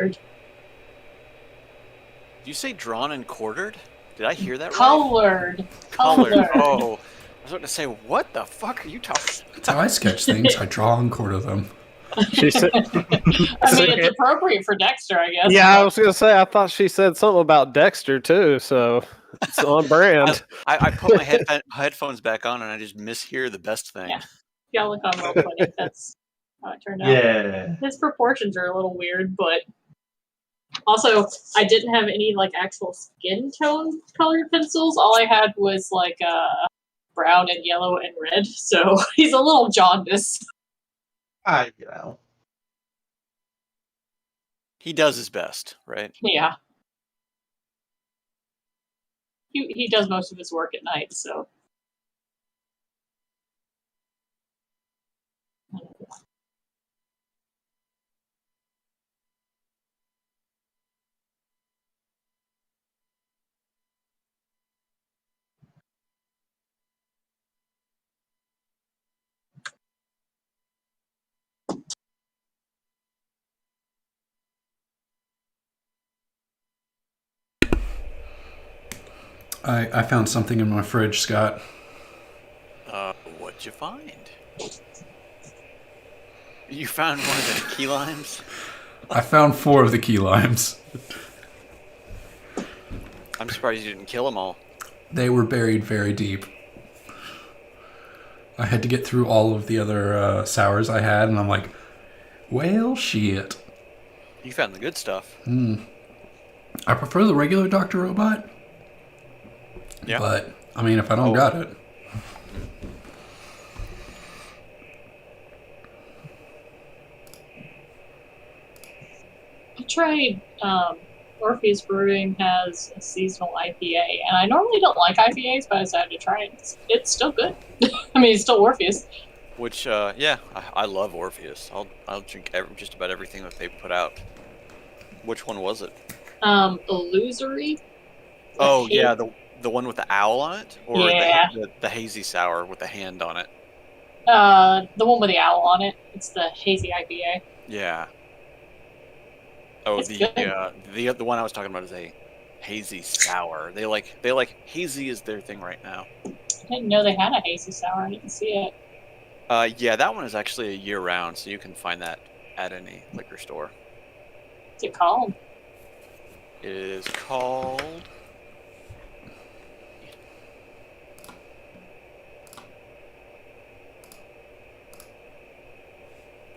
colored. Did you say drawn and quartered? Did I hear that right? Colored. Colored. Oh, I was going to say, what the fuck are you talking? That's how I sketch things. I draw and quarter them. She said, I mean, it's appropriate for Dexter, I guess. yeah, I was going to say, I thought she said something about Dexter, too, so it's on brand. I put my headphones back on and I just mishear the best thing. Yeah. Y'all look on Roll20. That's how it turned out. Yeah. His proportions are a little weird, but also I didn't have any like actual skin tone colored pencils. All I had was like brown and yellow and red. So he's a little jaundiced. You know. He does his best, right? Yeah. He does most of his work at night, so. I found something in my fridge, Scott. What'd you find? You found one of the key limes? I found 4 of the key limes. I'm surprised you didn't kill them all. They were buried very deep. I had to get through all of the other sours I had, and I'm like, well, shit. You found the good stuff. I prefer the regular Dr. Robot. Yeah. But, I mean, if I don't got it. I tried Orpheus Brewing has a seasonal IPA, and I normally don't like IPAs, but I decided to try it. It's still good. I mean, it's still Orpheus. Which, yeah, I love Orpheus. I'll drink just about everything that they put out. Which one was it? Illusory. Oh, yeah, the one with the owl on it? Or Yeah. the hazy sour with the hand on it? The one with the owl on it. It's the hazy IPA. Yeah. Oh, It's good. the one I was talking about is a hazy sour. They like hazy is their thing right now. I didn't know they had a hazy sour. I didn't see it. Yeah, that one is actually a year round, so you can find that at any liquor store. What's it called? It is called.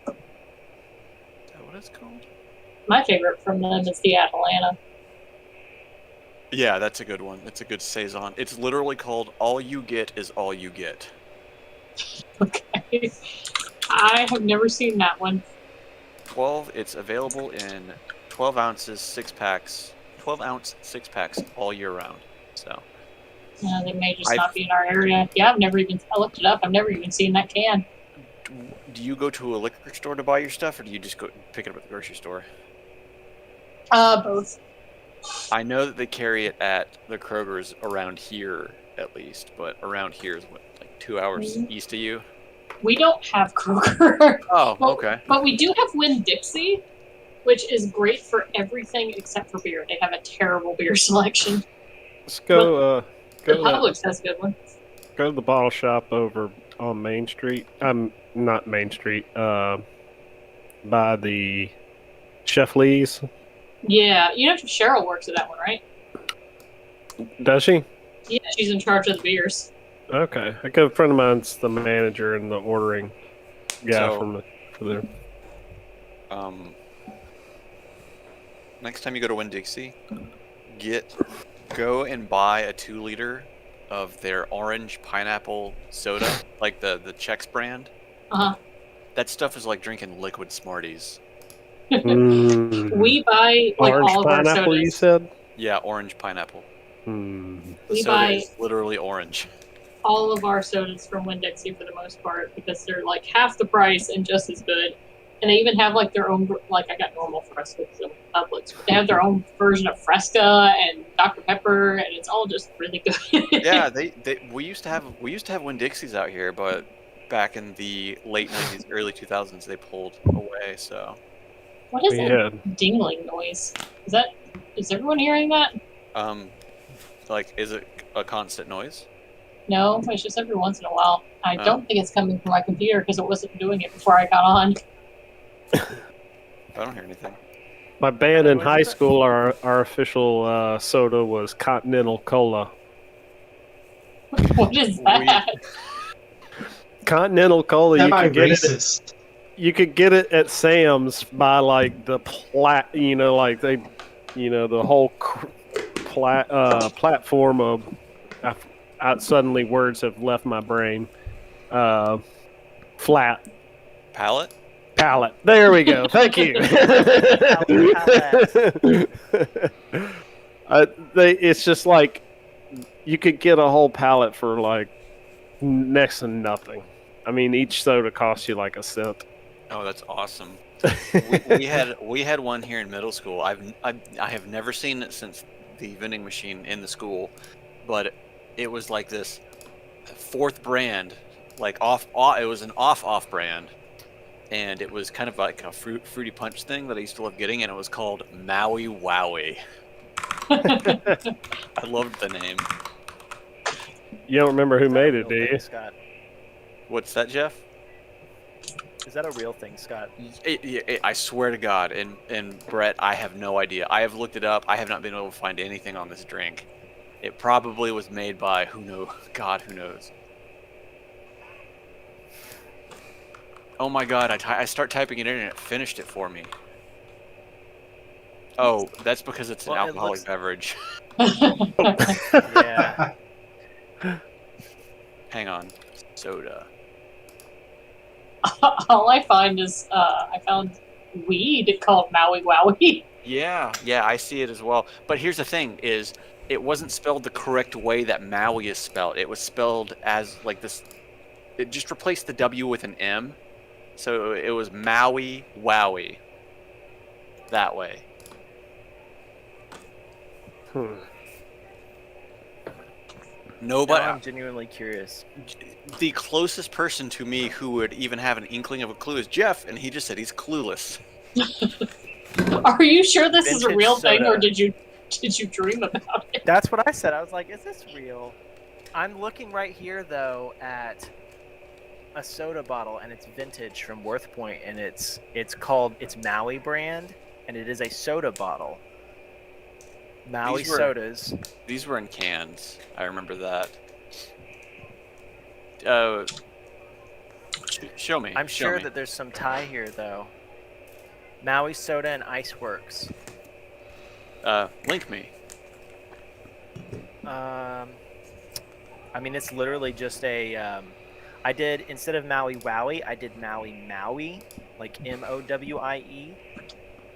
Is that what it's called? My favorite from them is the Atalanta. Yeah, that's a good one. It's a good saison. It's literally called "All You Get Is All You Get." Okay. I have never seen that one. 12. It's available in 12 ounces, 6 packs, 12-ounce 6 packs all year round. So. They may just not be in our area. Yeah, I looked it up. I've never even seen that can. Do you go to a liquor store to buy your stuff, or do you just go pick it up at the grocery store? Both. I know that they carry it at the Kroger's around here, at least, but around here is what, like 2 hours east of you? We don't have Kroger. Oh, okay. But we do have Winn-Dixie, which is great for everything except for beer. They have a terrible beer selection. Let's go. The Publix has a good one. Go to the bottle shop over on Main Street. Not Main Street. By the Chef Lee's. Yeah, you know Cheryl works at that one, right? Does she? Yeah, she's in charge of the beers. Okay. A good friend of mine's the manager and the ordering guy for there. Next time you go to Winn-Dixie, go and buy a 2-liter of their orange pineapple soda, like the Chex brand. Uh-huh. That stuff is like drinking liquid Smarties. We buy like orange all of our pineapple, sodas. you said? Yeah, orange pineapple. We The soda buy is literally orange. all of our sodas from Winn-Dixie for the most part because they're like half the price and just as good. And they even have like their own, like I got normal Fresca from Publix. They have their own version of Fresca and Dr. Pepper, and it's all just really good. Yeah, we used to have Winn-Dixies out here, but back in the late 90s, early 2000s, they pulled away. So What is We that had dingling noise? Is everyone hearing that? Like, is it a constant noise? No, it's just every once in a while. I Oh. don't think it's coming from my computer because it wasn't doing it before I got on. I don't hear anything. my band in What high is it? school. Our official soda was Continental Cola. What is that? Continental Cola. You can get it. Semi-racist. You could get it at Sam's by like the like they, the whole platform of. Suddenly words have left my brain. Flat Pallet? pallet. There we go. Thank you. It's just like you could get a whole pallet for like next to nothing. I mean, each soda costs you like a cent. Oh, that's awesome. we had one here in middle school. I have never seen it since the vending machine in the school, but it was like this fourth brand, like off. It was an off brand, and it was kind of like a fruity punch thing that I used to love getting, and it was called Maui Wowie. I loved the name. You don't remember who made it, do Real you? thing, Scott. What's that, Jeff? Is that a real thing, Scott? I swear to God, and Brett, I have no idea. I have looked it up. I have not been able to find anything on this drink. It probably was made by who knows? God, who knows? Oh my God! I start typing it in and it finished it for me. Oh, that's because it's an Well, it alcoholic looks- beverage. Yeah. Hang on, soda. All I find is I found weed called Maui Wowie. Yeah, I see it as well. But here's the thing: is it wasn't spelled the correct way that Maui is spelled. It was spelled as like this. It just replaced the W with an M, so it was Maui Wowie. That way. Now Nobody. I'm genuinely curious. The closest person to me who would even have an inkling of a clue is Jeff, and he just said he's clueless. Are you sure this is a Vintage real thing, soda. or did you dream about it? That's what I said. I was like, is this real? I'm looking right here, though, at a soda bottle, and it's vintage from Worth Point, and it's Maui brand, and it is a soda bottle. Maui These were- sodas. These were in cans. I remember that. Show me. I'm show sure me. that there's some tie here, though. Maui Soda and Ice Works. Link me. I mean, it's literally just a. I did, instead of Maui Wowie, I did Maui, like MOWIE,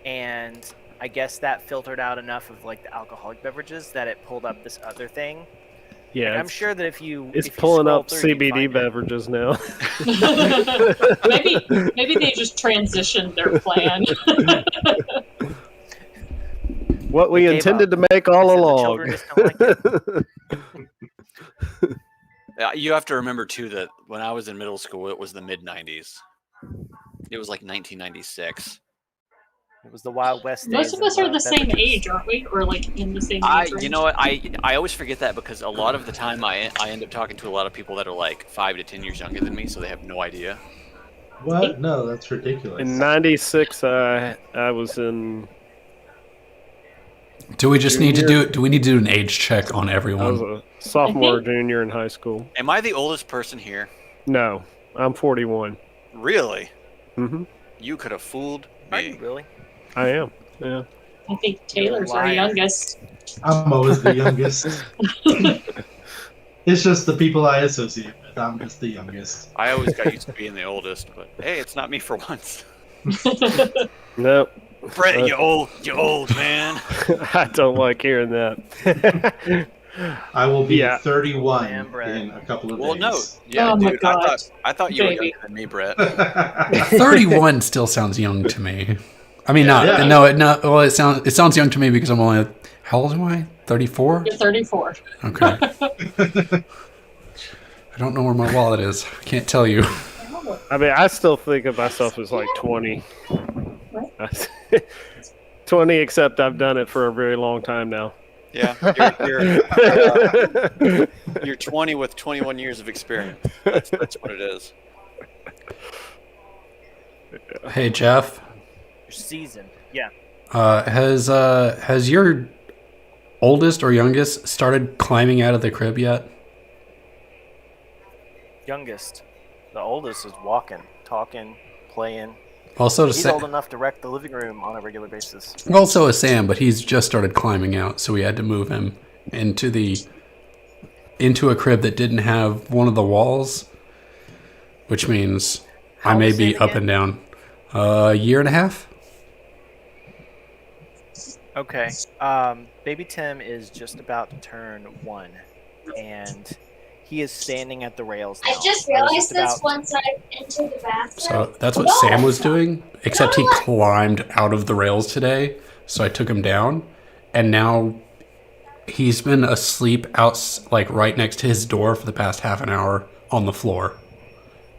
and I guess that filtered out enough of like the alcoholic beverages that it pulled up this other thing. Yeah, I'm sure that if you it's if you pulling scroll up through, you'd CBD find it. beverages now. maybe they just transitioned their plan. What we Gave intended up. to make all They said the along. children just don't like it. You have to remember too that when I was in middle school, it was the mid '90s. It was like 1996. It was the Wild West days. Most of us are the same beverages. age, aren't we? Or like in the same I, age range? you know what? I always forget that because a lot of the time I end up talking to a lot of people that are like 5 to 10 years younger than me, so they have no idea. What? No, that's ridiculous. In '96, I was in. Do we just need to Junior. do an age check on I was everyone? a sophomore, junior in high school. Am I the oldest person here? No, I'm 41. Really? Hmm You could have fooled Are you me. really? I am. Yeah. I think Taylor's You're a our liar. youngest. I'm always the youngest. It's just the people I associate with. I'm just the youngest. I always got used to being the oldest, but hey, it's not me for once. Nope. Brett, you old man. I don't like hearing that. I will be Yeah. 31 Man, Brett. in a couple of Well, no, days. yeah, Oh my dude. God. I thought you were Baby. younger than me, Brett. 31 still sounds young to me. I mean, not Yeah. no. Well, it sounds young to me because I'm only. How old am I? 34. You're 34. Okay. I don't know where my wallet is. I can't tell you. I mean, I still think of myself as like 20. 20, except I've done it for a very long time now. Yeah, you're 20 with 21 years of experience. That's what it is. Hey Jeff, You're seasoned. Yeah. has your oldest or youngest started climbing out of the crib yet? Youngest. The oldest is walking, talking, playing. Also to He's say, old enough to wreck the living room on a regular basis. also a Sam, but he's just started climbing out, so we had to move him into a crib that didn't have one of the walls, which means I How may old is be Sam up again? and down. A year and a half. Okay. Baby Tim is just about to turn 1, and he is standing at the rails now. I just I was realized just this once I entered the bathroom. So that's what Sam was doing, except he climbed out of the rails today. So I took him down, and now he's been asleep out like right next to his door for the past half an hour on the floor,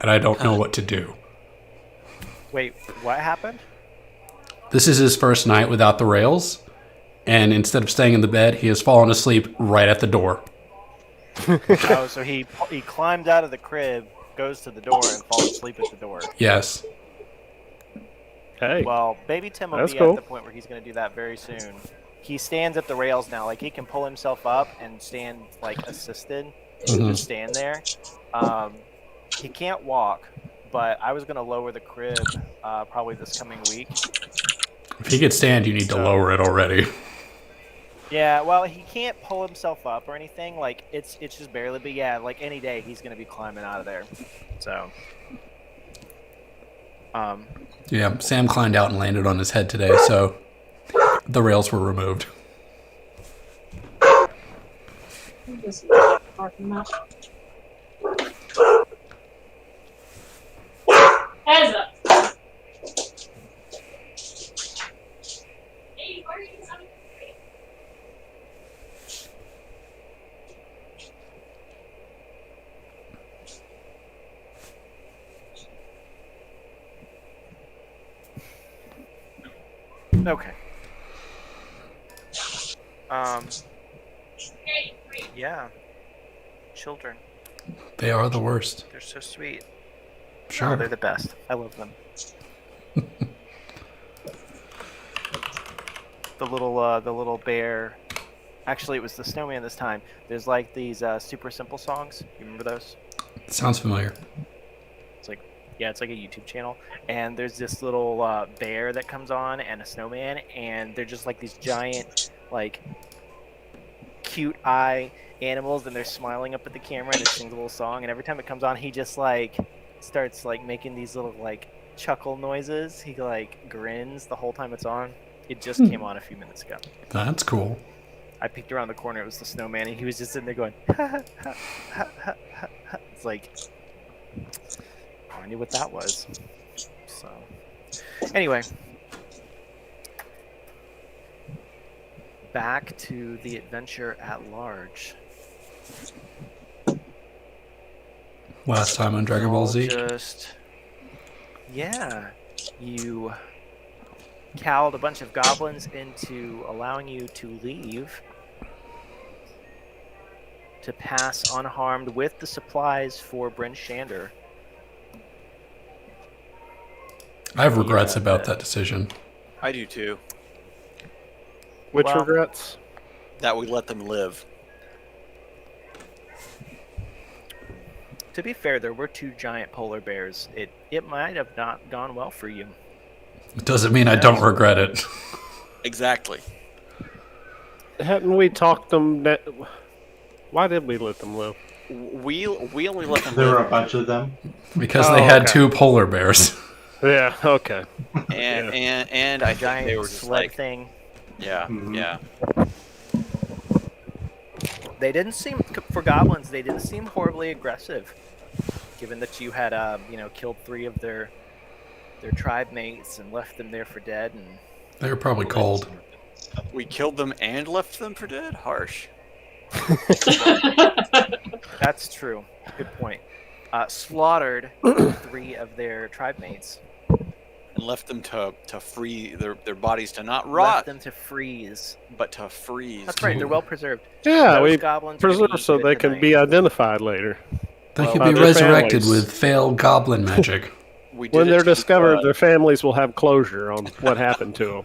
and I don't know what to do. Wait, what happened? This is his first night without the rails, and instead of staying in the bed, he has fallen asleep right at the door. Oh, so he climbed out of the crib, goes to the door, and falls asleep at the door. Yes. Hey, Well, Baby Tim will That's be cool. at the point where he's going to do that very soon. He stands at the rails now. Like, he can pull himself up and stand, like, assisted. Mhm. Just stand there. He can't walk, but I was going to lower the crib probably this coming week. If he could stand, you need to lower it already. Yeah, well, he can't pull himself up or anything. Like, it's just barely. But yeah, like any day, he's gonna be climbing out of there. So, Yeah, Sam climbed out and landed on his head today, so the rails were removed. This is what I'm talking about. Heads up. Hey, why are you something? okay. Yeah. Children, They are the worst. they're so sweet. Oh, Sure. they're the best. I love them. The little bear. Actually, it was the snowman this time. There's like these super simple songs. You remember those? Sounds familiar. Yeah, it's like a YouTube channel, and there's this little bear that comes on and a snowman, and they're just like these giant, like, cute eye animals, and they're smiling up at the camera, and it sings a little song, and every time it comes on, he just like starts like making these little like chuckle noises. He like grins the whole time it's on. It just came on a few minutes ago. That's cool. I peeked around the corner. It was the snowman, and he was just sitting there going, It's like, I knew what that was. So, anyway, back to the adventure at large. Last time on Dragon Ball Z. Yeah, you cowed a bunch of goblins into allowing you to leave to pass unharmed with the supplies for Bryn Shander. I have regrets Yeah, about but- that decision. I do too. which Well- regrets? That we let them live. To be fair, there were 2 giant polar bears. It might have not gone well for you. It doesn't mean I don't regret it. Exactly. Hadn't we talked them? Why did we let them live? We only let them There were a live, bunch of them. Because Oh, they had okay. 2 polar bears. Yeah. Okay. and I think Giant they were just sled like, thing. yeah, Mhm. yeah. They didn't seem, for goblins, they didn't seem horribly aggressive. Given that you had, killed 3 of their tribe mates and left them there for dead, and They were probably cold. We killed them and left them for dead. Harsh. that's true. Good point. Slaughtered 3 of their tribe mates. and left them to free their bodies to not Left rot, them to freeze. but to freeze. That's right. They're well preserved. Yeah, Those we goblins are gonna preserve eat so you at they the can night. be identified later. They Well, could by be their resurrected families. with failed goblin magic. We did When it they're to, discovered, their families will have closure on what happened to them.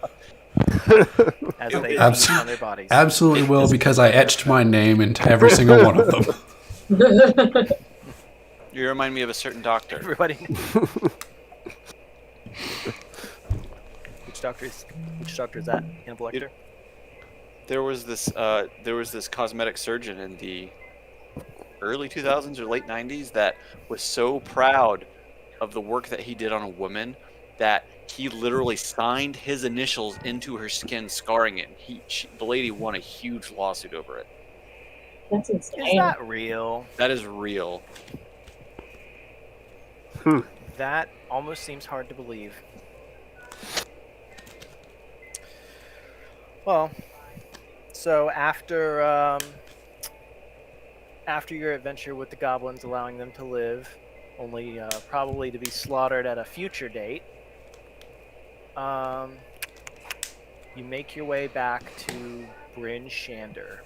as they Abs- feed on their bodies. Absolutely will, because I etched my name into every single one of them. You remind me of a certain doctor. Everybody. Which doctor is that? Hannibal Lecter? There was this cosmetic surgeon in the early 2000s or late 90s that was so proud of the work that he did on a woman that he literally signed his initials into her skin, scarring it. The lady won a huge lawsuit over it. That's Is insane. that real? That is real. That almost seems hard to believe. Well, so after your adventure with the goblins, allowing them to live, only probably to be slaughtered at a future date, you make your way back to Bryn Shander.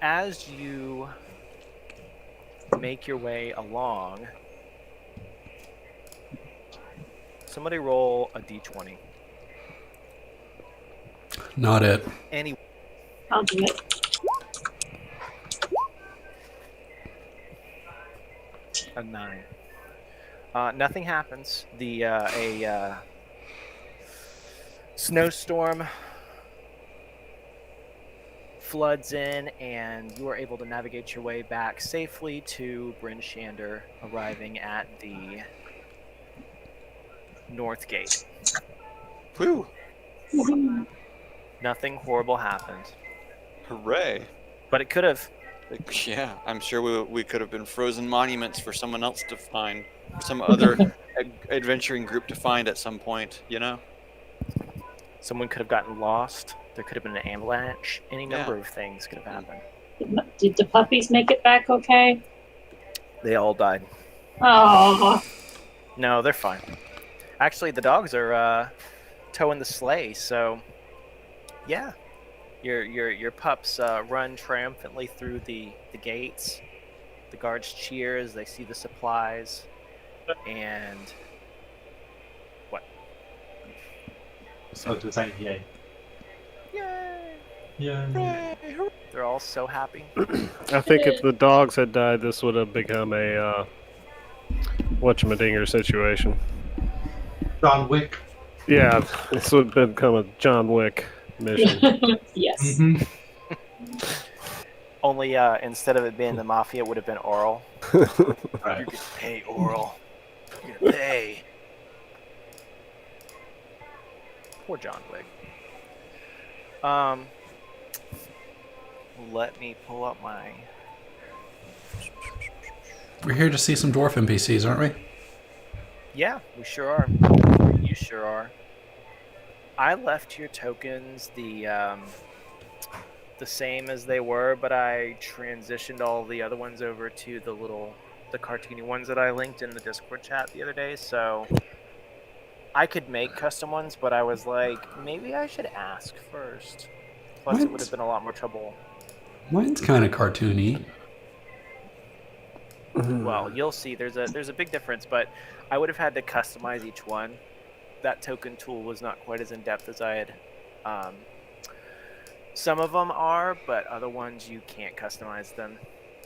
As you make your way along, somebody roll a d20. Not it. Any I'll do it. a 9. Nothing happens. A snowstorm floods in, and you are able to navigate your way back safely to Bryn Shander, arriving at the North Gate. Whew! Nothing horrible happened, Hooray! but it could have. Yeah, I'm sure we could have been frozen monuments for someone else to find, for some other adventuring group to find at some point. You know? Someone could have gotten lost. There could have been an avalanche. Any number Yeah. of things could have happened. Did the puppies make it back okay? They all died. Oh, No, they're fine. Actually, the dogs are towing the sleigh, so yeah, your pups run triumphantly through the gates. The guards cheer as they see the supplies, and what? So to say, yay. Yay! Yeah. They're all so happy. I think if the dogs had died, this would have become a whatchamadinger situation. John Wick. Yeah, this would have become a John Wick mission. yes. hmm Only instead of it being the mafia, it would have been Oral. Right. You're gonna pay, Oral. You're gonna pay. Poor John Wick. Let me pull up my. We're here to see some dwarf NPCs, aren't we? Yeah, we sure are. You sure are. I left your tokens the same as they were, but I transitioned all the other ones over to the cartoony ones that I linked in the Discord chat the other day. So I could make custom ones, but I was like, maybe I should ask first. Plus, it What? would have been a lot more trouble. Mine's kind of cartoony. Well, you'll see. There's a big difference, but I would have had to customize each one. That token tool was not quite as in depth as I had. Some of them are, but other ones you can't customize them.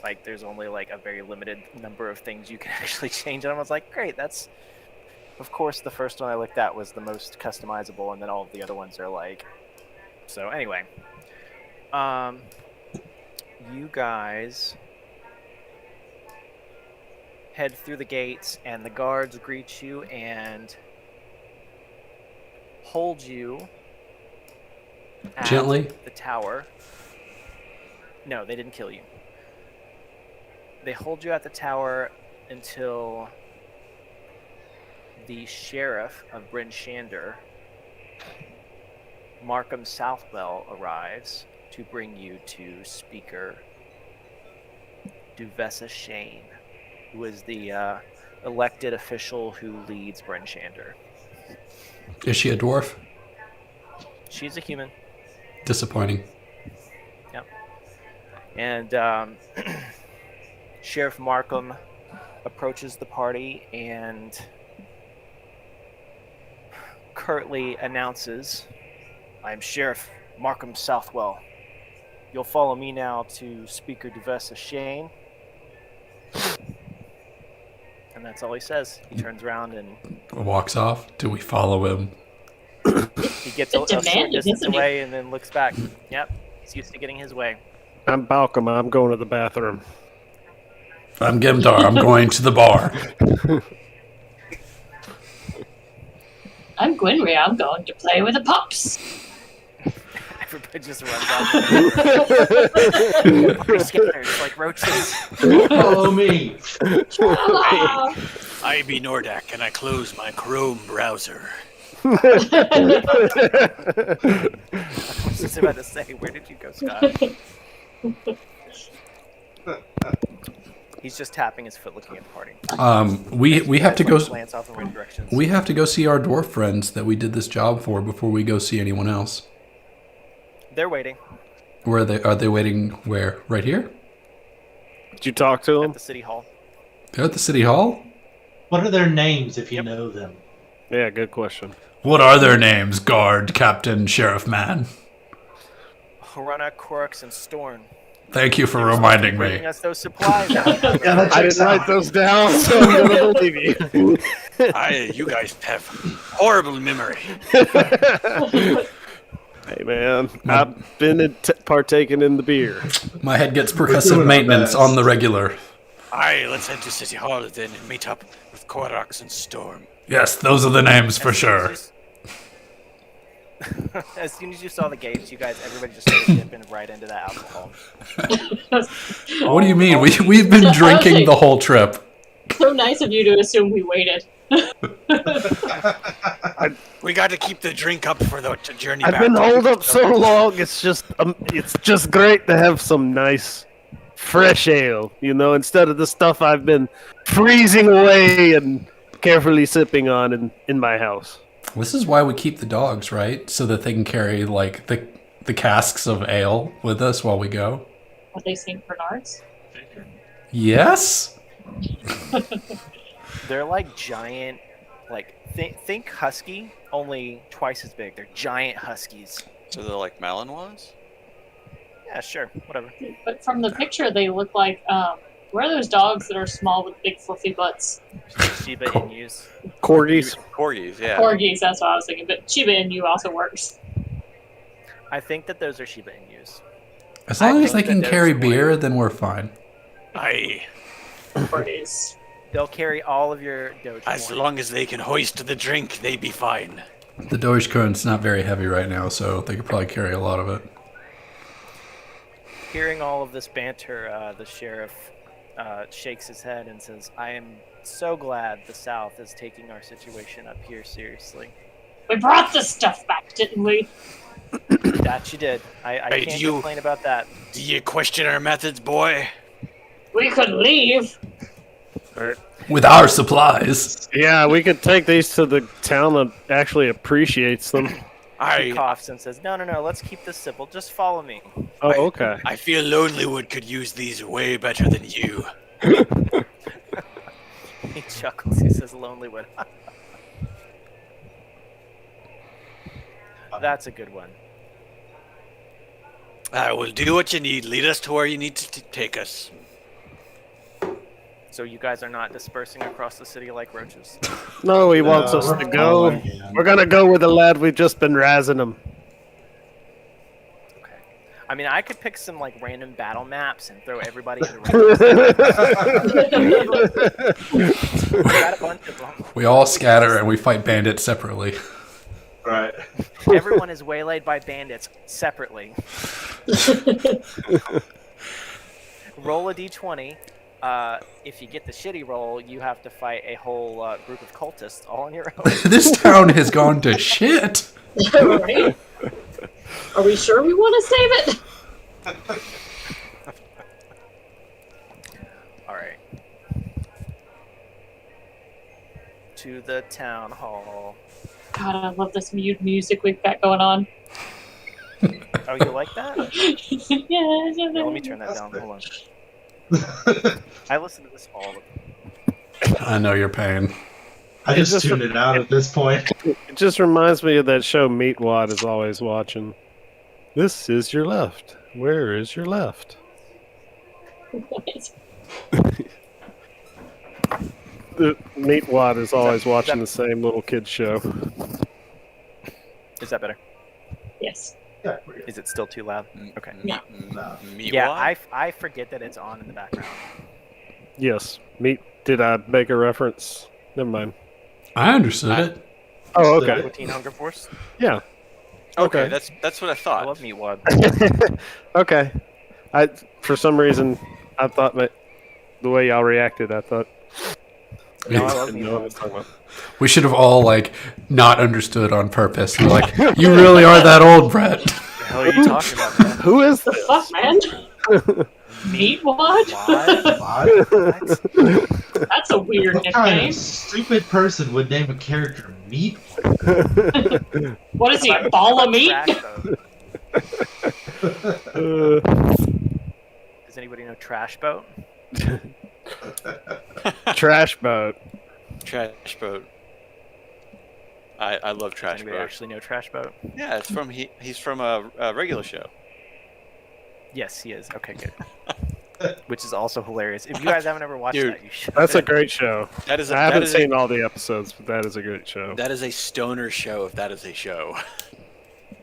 Like there's only like a very limited number of things you can actually change. And I was like, great, that's. Of course, the first one I looked at was the most customizable, and then all of the other ones are like. So anyway, you guys head through the gates, and the guards greet you and hold you at Gently? the tower. No, they didn't kill you. They hold you at the tower until the sheriff of Bryn Shander, Markham Southwell, arrives to bring you to Speaker Duvessa Shane, who is the elected official who leads Bryn Shander. Is she a dwarf? She's a human. Disappointing. And Sheriff Markham approaches the party and curtly announces, "I'm Sheriff Markham Southwell. You'll follow me now to Speaker Duvessa Shane." And that's all he says. He turns around and Walks off. Do we follow him? he gets a short Demanding, distance isn't he? away and then looks back. Yep, he's used to getting his way. I'm Balcom. I'm going to the bathroom. I'm Gemdar. I'm going to the bar. I'm Gwynry. I'm going to play with the pups. Everybody just runs out. Everybody scatters like roaches. Follow me. Ah! I be Nordak, and I close my Chrome browser. I was just about to say, where did you go, Scott? He's just tapping his foot, looking at the party. We have to go. Glance off in right directions. We have to go see our dwarf friends that we did this job for before we go see anyone else. They're waiting Where are they? Are they waiting? Where? Right here? Did you talk to at him? the city hall. They're at the city hall. What are their names if you know them? Yeah, good question. What are their names? Guard, Captain, Sheriff Man. Haruna, Corks, and Storn. Thank you for reminding Bringing me. us those supplies. Yeah, that I checks didn't write out. those down, so I'm gonna believe you. You guys have horrible memory. Hey man, I've been partaking in the beer. My head gets doing percussive our maintenance best. on the regular. Aye, let's head to City Hall then and meet up with Korax and Storm. Yes, those are the names for sure. As soon as you saw the gates, everybody just started dipping right into that alcohol. What do you mean? We've been So drinking honestly- the whole trip. So nice of you to assume we waited. We got to keep the drink up for the journey I've back. been holed up so long. It's just great to have some nice, fresh ale. You know, instead of the stuff I've been freezing away and carefully sipping on in my house. This is why we keep the dogs, right? So that they can carry like the casks of ale with us while we go. Are they St. Bernards? Yes. They're like giant, like think husky, only twice as big. They're giant huskies. So they're like Malinois? Yeah, sure, whatever. But from the picture, they look like what are those dogs that are small with big fluffy butts? Shiba Inus. Corgis. Corgis, yeah. Corgis, that's what I was thinking. But Shiba Inu also works. I think that those are Shiba Inus. As long I as they think that can there's carry one- beer, then we're fine. Aye, Corgis. They'll carry all of your Doge as coins. long as they can hoist the drink, they be fine. The Dogecoin's not very heavy right now, so they could probably carry a lot of it. Hearing all of this banter, the sheriff shakes his head and says, "I am so glad the South is taking our situation up here seriously." We brought the stuff back, didn't we? That you did. I Hey, can't do you- complain about that. Do you question our methods, boy? We could leave. With our supplies. Yeah, we could take these to the town that actually appreciates them. He I coughs and says, "No, let's keep this simple. Just follow me." Oh, okay. I feel Lonelywood could use these way better than you. He chuckles. He says, "Lonelywood." That's a good one. I will do what you need. Lead us to where you need to take us. So you guys are not dispersing across the city like roaches. No, he wants us we're to go. following him. We're gonna go with the lad we've just been razzing him. Okay. I mean, I could pick some like random battle maps and throw everybody in the random. Got a bunch of them. We all scatter and we fight bandits separately. Right. Everyone is waylaid by bandits separately. Roll a d20. If you get the shitty roll, you have to fight a whole group of cultists all on your own. This town has gone to shit. Right? Are we sure we want to save it? All right. to the town hall. God, I love this mute music we've got going on. Oh, you like that? Yeah, Yeah, let me turn that down. Hold on. I listen to this all the I know your pain. I just just- tune it out at this point. It just reminds me of that show Meatwad is always watching. This is your left. Where is your left? The Meatwad is always watching the same little kid show. Is that better? Yes. Yeah, we're good. Is it still too loud? Okay. Yeah. Yeah, I forget that it's on in the background. Yes. Did I make a reference? Never mind. I understood it. Oh, okay. Teen Hunger Force. Yeah. Okay, Okay. that's what I I thought. love Meatwad. Okay. For some reason I thought that the way y'all reacted, I thought. No, I love didn't know what I was Meatwad. talking about. We should have all like not understood on purpose. We're like, you really are that old, Brett. What the hell are you talking about, man? Who is The this? fuck, man? Meat what? Meatwad? What? That's a weird What kind nickname. of stupid person would name a character Meat? What is he, How a ball of meat? Trash Boat? Does anybody know Trash Boat? Trash boat. Trash Boat. I love Does Trash anybody Boat. actually know Trash Boat? Yeah, it's from he's from a regular show. Yes, he is. Okay, good. Which is also hilarious. If you guys haven't ever watched Dude, that, you should. That's a great show. That is a, I that haven't is seen all the episodes, but that is a great show. that is a stoner show. If that is a show,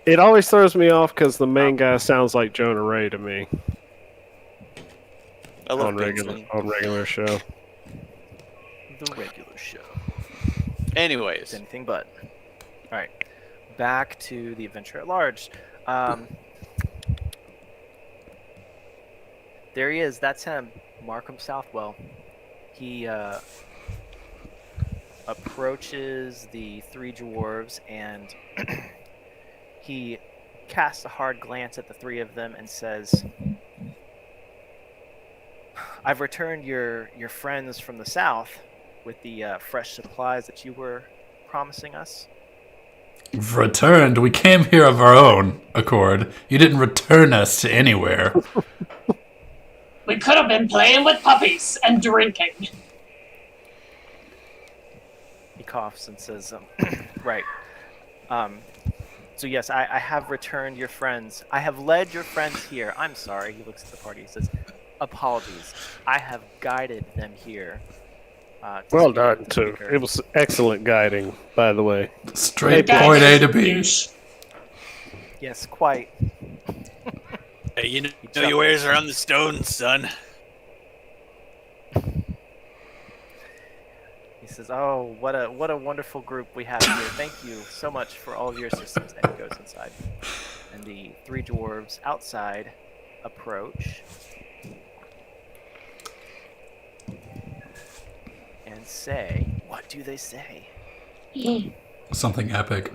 It always throws me off because the main guy sounds like Jonah Ray to me I love on regular show. The regular show. Anyways, It's anything but. All right, back to the adventure at large. There he is. That's him, Markham Southwell. He approaches the three dwarves and he casts a hard glance at the three of them and says, "I've returned your friends from the south with the fresh supplies that you were promising us." Returned. We came here of our own accord. You didn't return us to anywhere. We could have been playing with puppies and drinking. He coughs and says, "Right. So yes, I have returned your friends. I have led your friends here. I'm sorry." He looks at the party. He says, "Apologies. I have guided them here." To Well speak done, with the too. speaker. It was excellent guiding, by the way. Straight Guys, point A to B. douche. Yes, quite. hey, you know chuckles. your ways around the stones, son. He says, "Oh, what a wonderful group we have here. Thank you so much for all of your assistance." And he goes inside. And the three dwarves outside approach and say, what do they say? Something epic.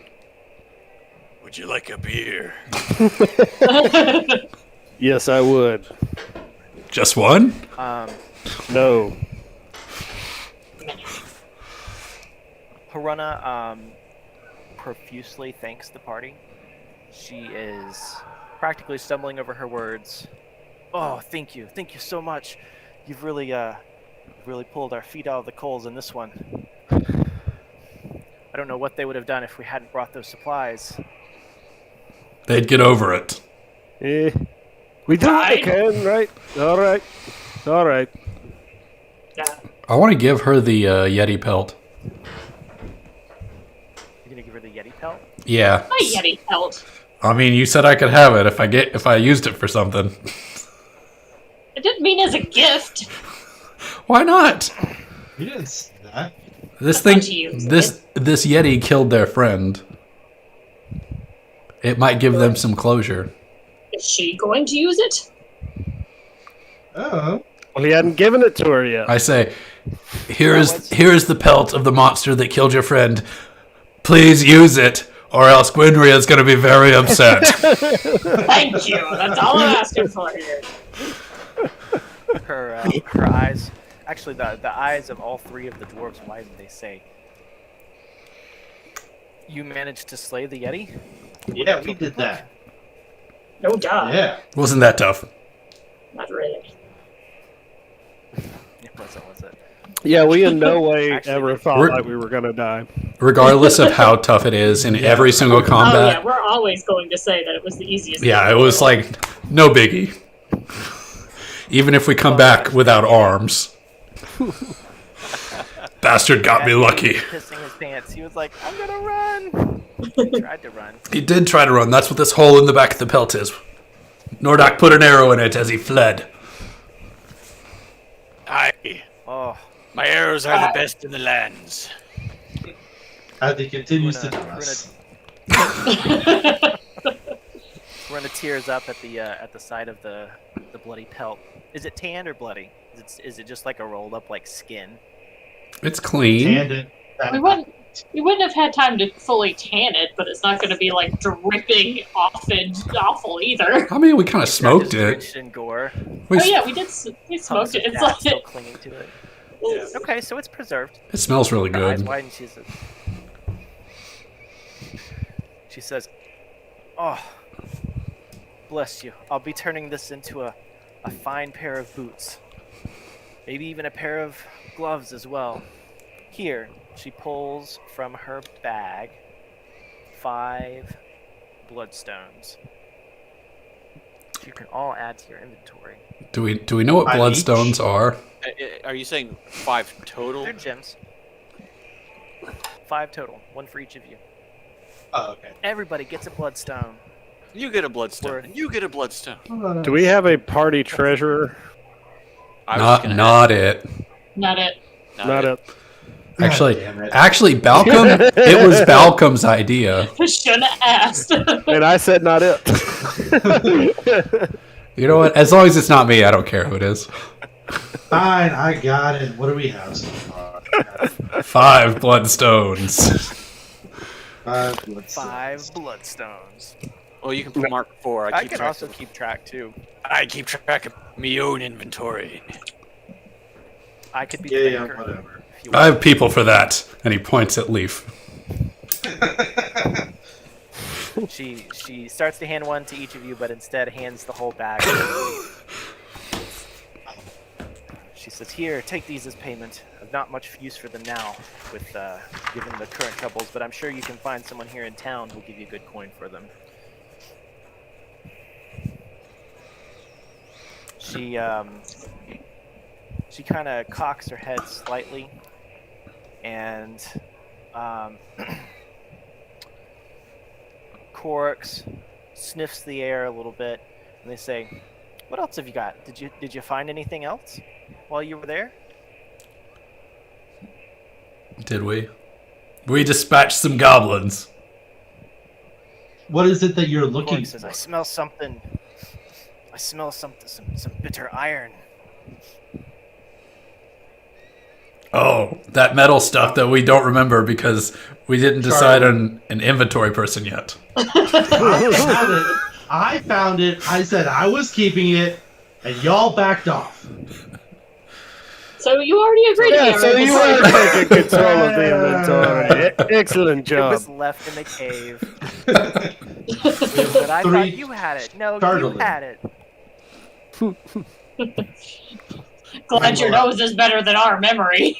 Would you like a beer? Yes, I would. Just one? No. Haruna profusely thanks the party. She is practically stumbling over her words. "Oh, thank you so much. You've really pulled our feet out of the coals in this one. I don't know what they would have done if we hadn't brought those supplies." They'd get over it. We do what we Fine. can, right? All right. All right. Yeah. I want to give her the Yeti pelt. You're gonna give her the Yeti pelt? Yeah. My Yeti pelt. I mean, you said I could have it if I used it for something. It didn't mean as a gift. Why not? You didn't say that. This I thing, thought you used this Yeti killed their friend. It might give them some closure. Is she going to use it? Oh. Well, he hadn't given it to her yet. I say, here is the pelt of the monster that killed your friend. Please use it, or else Gwendria is going to be very upset. Thank you. That's all I'm asking for here. Her eyes, actually the eyes of all three of the dwarves widen. They say, You managed to slay the Yeti? Yeah, we did that. No God. Yeah. Wasn't that tough? Not really. It wasn't, was it? Yeah, we in no way Actually, ever we're- thought we're- like we were gonna die. Regardless of how tough it is in every single Oh yeah, combat. we're always going to say that it was the easiest. Yeah, game it in was the world. like no biggie. Even if we come back without arms. Bastard got me As he was lucky. Pissing his pants. He was like, I'm gonna run. He tried to run. He did try to run. That's what this hole in the back of the pelt is. Nordak put an arrow in it as he fled. Aye, Oh, my arrows are the best in the lands. As he continues to Runa- do us. Runa tears up at the side of the bloody pelt. Is it tanned or bloody? Is it just like a rolled up like skin? It's clean. Tangent. we wouldn't have had time to fully tan it, but it's not going to be like dripping off and awful either. I mean, we kind of It's smoked just it. drenched in gore. We Oh yeah, we did. We Chunks smoked of it. It's fat still like clinging to it. Yeah. Okay, so it's preserved. It smells really Her eyes good. wide and she says, "Oh, bless you. I'll be turning this into a fine pair of boots. Maybe even a pair of gloves as well. Here," she pulls from her bag 5 bloodstones. You can all add to your inventory. Do we know what Five bloodstones are? Are you saying 5 total? They're gems. 5 total, 1 for each of you. Oh, okay. Everybody gets a bloodstone. You get a bloodstone. Worth. And you get a bloodstone. Do we have a party treasurer? I was just gonna Not it. not it. ask- Not it. it. Actually, Damn it. Balcom. It was Balcom's idea. Shouldn't have asked. And I said not it. You know what? As long as it's not me, I don't care who it is. Fine, I got it. What do we have so far? 5 bloodstones. 5 let's see. 5 bloodstones. Well, you can mark 4. I can also keep track too. I keep track of my own inventory. I could be Yeah, the yeah, banker. whatever. If you I want. have people for that. And he points at Leaf. She starts to hand one to each of you, but instead hands the whole bag. She says, "Here, take these as payment. I've not much use for them now, with given the current troubles, but I'm sure you can find someone here in town who'll give you good coin for them." She kind of cocks her head slightly, and Corks sniffs the air a little bit, and they say, "What else have you got? Did you find anything else while you were there?" Did we? We dispatched some goblins. What is it that you're looking Corks says, for? "I smell something. I smell some bitter iron." Oh, that metal stuff that we don't remember because we didn't decide on an inventory person yet. I found it. I said I was keeping it, and y'all backed off. So you already agreed. Yeah, to so it. you are taking control of the inventory. Excellent It job. was left in the cave. But I Three thought you had it. No, you startling. had it. Glad your nose is better than our memory.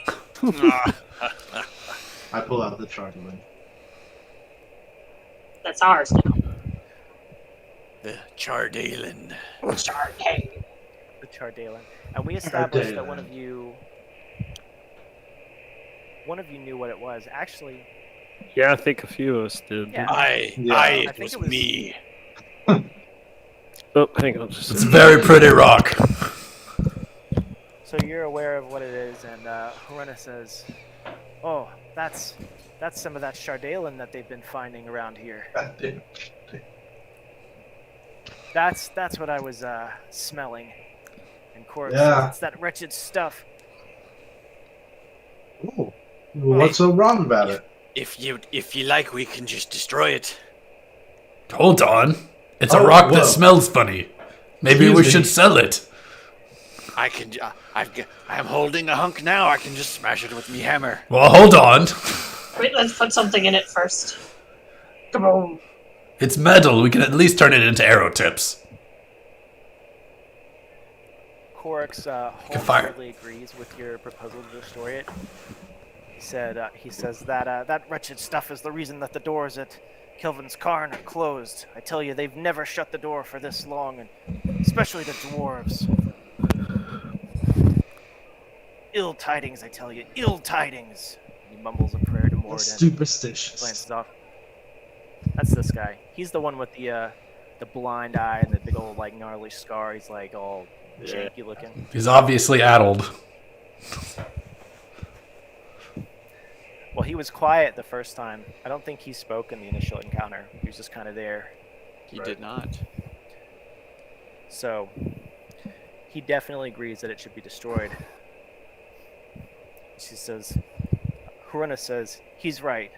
I pull out the chartling. That's ours now. The Chardalin. Chardonnay. The Chardalin. And we established that Chardalin. one of you knew what it was. Actually, Yeah, I think a few of us did. yeah. I- I It think was it was- me. Oh, hang on. Just It's very pretty rock. So you're aware of what it is, and Horena says, "Oh, that's some of that Chardalin that they've been finding around here. That's what I was smelling." And Cork Yeah. says, "It's that wretched stuff." Ooh. What's so wrong about it? If you like, we can just destroy it. Hold on. It's a Oh, rock whoa. that smells funny. Maybe Excuse we me. should sell it. I can. I'm holding a hunk now. I can just smash it with me hammer. Well, hold on. Wait, let's put something in it first. Kaboom! It's metal. We can at least turn it into arrow tips. Korix Can fire. wholeheartedly agrees with your proposal to destroy it. He says that that wretched stuff is the reason that the doors at Kelvin's Cairn are closed. I tell you, they've never shut the door for this long, and especially the dwarves. Ill tidings, I tell you, ill tidings. He mumbles a prayer to Morden. Superstitious. Glances off. That's this guy. He's the one with the blind eye and the big old like gnarly scar. He's like all janky looking. He's obviously addled. Well, he was quiet the first time. I don't think he spoke in the initial encounter. He was just kind of there. He did not. So, he definitely agrees that it should be destroyed. She says, Haruna says, he's right,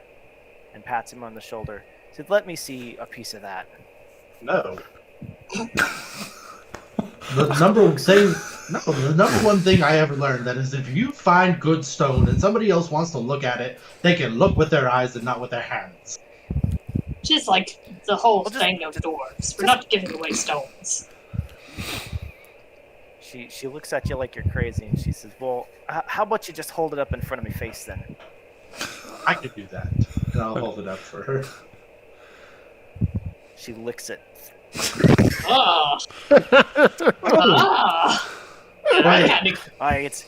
and pats him on the shoulder. Said, let me see a piece of that. No. The number one thing I ever learned that is if you find good stone and somebody else wants to look at it, they can look with their eyes and not with their hands. Just like the whole Well, just- thing of dwarves. We're not giving away stones. She looks at you like you're crazy, and she says, well, how about you just hold it up in front of my face then? I could do that. And I'll hold it up for her. She licks it. Ah. Ah. Right.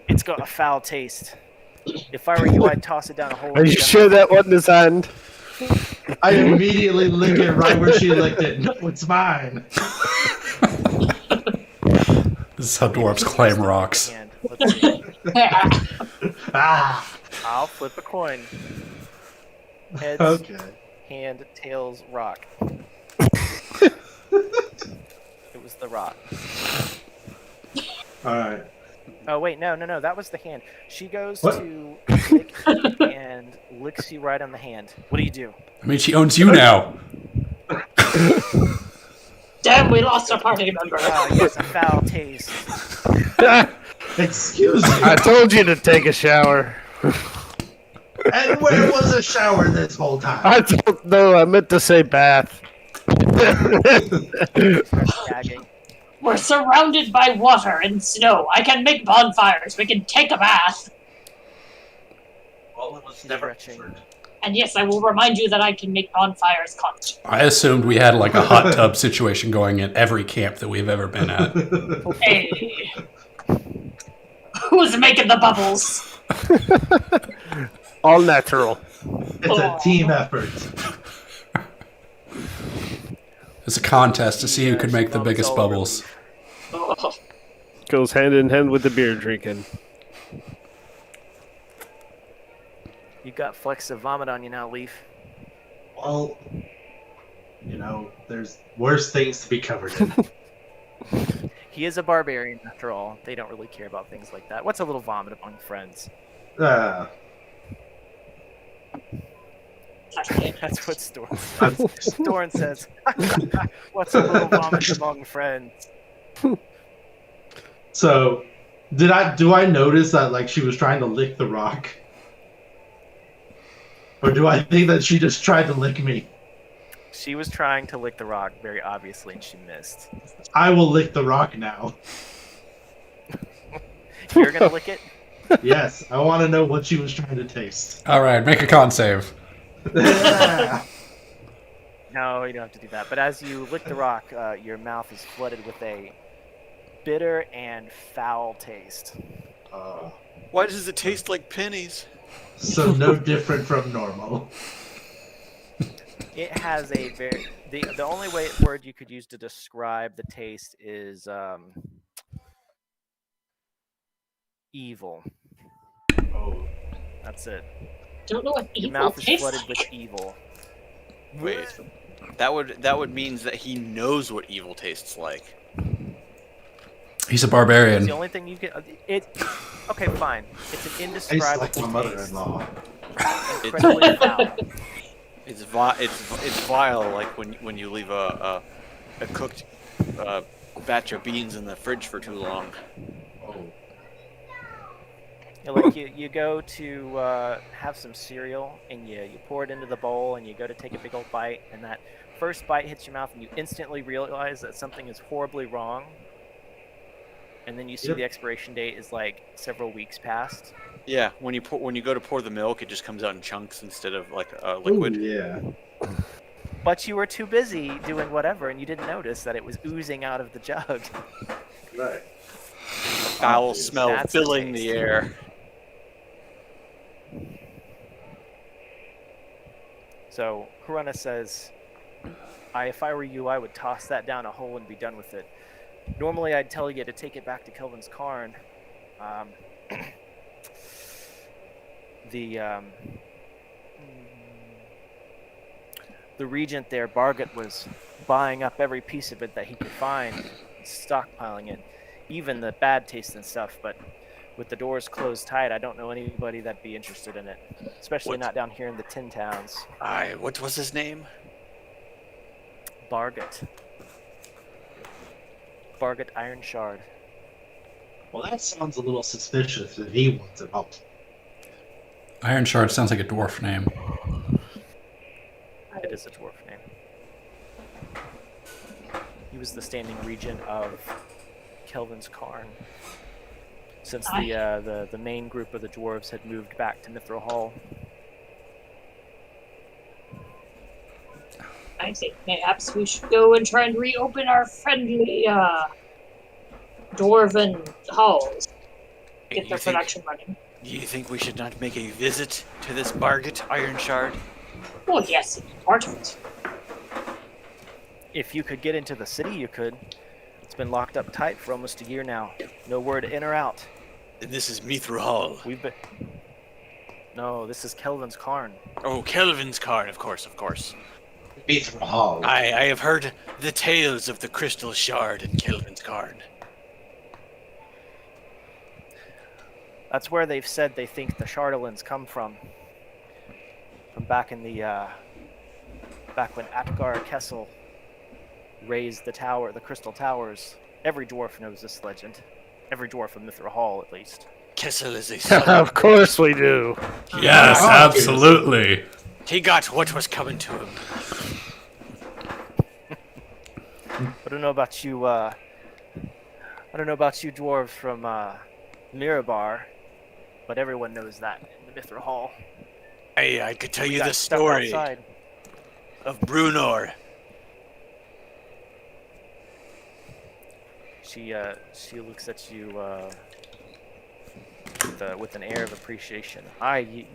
It's got a foul taste. If I were you, I'd toss it down a hole. Are you sure that wasn't his hand? I immediately lick it right where she licked it. No, it's mine. This is how dwarves claim rocks. Hand. Let's see. Ah. I'll flip a coin. Heads, Okay. hand, tails, rock. It was the rock. Alright. Oh wait, no, that was the hand. She goes What? to lick and licks you right on the hand. What do you do? I mean, she owns you now. Damn, we lost a party member. Ah, yes, a foul taste. Excuse me. I told you to take a shower. And where was a shower this whole time? I don't know. I meant to say bath. Gagging. We're surrounded by water and snow. I can make bonfires. We can take a bath. Well, it was Stretching. And yes, I will remind you that I can make bonfires, cunt. I assumed we had like a hot tub situation going at every camp that we've ever been at. Hey. Who's making the bubbles? All natural. It's a team effort. It's a contest to see who could make the Bubbles biggest all over bubbles. Oh, Goes hand in hand with the beer drinking. You got flecks of vomit on you now, Leaf. Well, you know, there's worse things to be covered in. He is a barbarian after all. They don't really care about things like that. What's a little vomit among friends? That's what Storm says. Storm says, what's a little vomit among friends? So, do I notice that like she was trying to lick the rock? Or do I think that she just tried to lick me? She was trying to lick the rock, very obviously, and she missed. I will lick the rock now. You're gonna lick it? Yes, I want to know what she was trying to taste. All right, make a con save. Yeah. No, you don't have to do that. But as you lick the rock, your mouth is flooded with a bitter and foul taste. Why does it taste like pennies? So no different from normal. It has a very the only word you could use to describe the taste is evil. Oh. That's it. don't know what Your evil mouth is tastes flooded like. with evil. Wait, that would means that he knows what evil tastes like. He's a It's barbarian. the only thing you can. Okay, fine. It's an Tastes indescribable like my taste. mother-in-law. Incredibly foul. It's vile, like when you leave a cooked batch of beans in the fridge for too long. Oh. You go to have some cereal and you pour it into the bowl and you go to take a big old bite, and that first bite hits your mouth and you instantly realize that something is horribly wrong, and then you see Yep. the expiration date is like several weeks past. Yeah, when you go to pour the milk, it just comes out in chunks instead of like a Ooh, liquid. yeah. But you were too busy doing whatever, and you didn't notice that it was oozing out of the jug. Right. Foul Obvious. smell That's the filling the taste. air. So Corona says, if I were you, I would toss that down a hole and be done with it. Normally, I'd tell you to take it back to Kelvin's Cairn. The regent there, Bargot, was buying up every piece of it that he could find, stockpiling it, even the bad tasting stuff. But with the doors closed tight, I don't know anybody that'd be interested in it, especially What? not down here in the Tin Towns. What was his name? Bargot. Bargot Iron Shard. Well, that sounds a little suspicious if he wants it all. Iron Shard sounds like a dwarf name. It is a dwarf name. He was the standing regent of Kelvin's Cairn. Since the main group of the dwarves had moved back to Mithril Hall. I think perhaps we should go and try and reopen our friendly dwarven halls. Get their production running. You think we should not make a visit to this Bargot Iron Shard? Well, yes, it's part of it. If you could get into the city, you could. It's been locked up tight for almost a year now. No word in or out. And this is Mithril Hall. We've been... No, this is Kelvin's Cairn. Oh, Kelvin's Cairn, of course. Mithril Hall. I have heard the tales of the Crystal Shard in Kelvin's Cairn. That's where they've said they think the Shardolins come from. From back in the, back when Atgar Kessel raised the tower, the Crystal Towers. Every dwarf knows this legend. Every dwarf in Mithril Hall, at least. Kessel is a son. Of course we do. Yes, absolutely. He got what was coming to him. I don't know about you, dwarves from, Mirabar, but everyone knows that in the Mithril Hall. I could tell We you got the stuck story outside. of Brunor. She looks at you with an air of appreciation.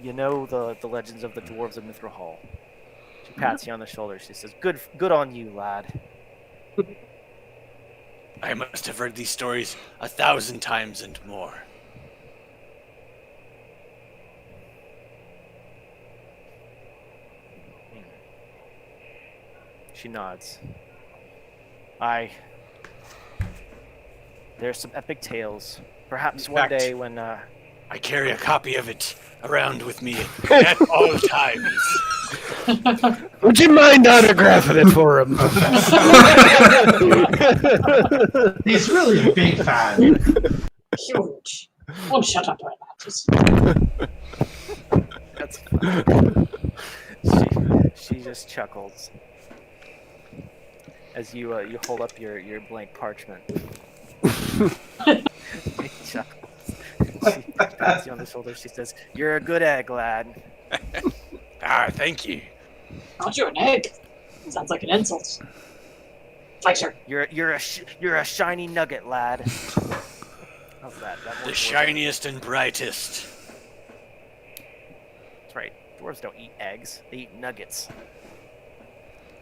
You know the legends of the dwarves of Mithril Hall. She pats you on the shoulder. She says, "Good on you, lad." I must have heard these stories 1,000 times and more. She nods. There's some epic tales. Perhaps In one fact- day when I carry a copy of it around with me at all times. Would you mind autographing it for him? He's really a big fan. Huge. Won't shut up right now. Just... That's she just chuckles as you hold up your blank parchment. She chuckles. She pats you on the shoulder. She says, "You're a good egg, lad." Thank you. Not you an egg. Sounds like an insult. Fighter. You're a shiny nugget, lad. How's that? The shiniest and brightest. That's right. Dwarves don't eat eggs. They eat nuggets.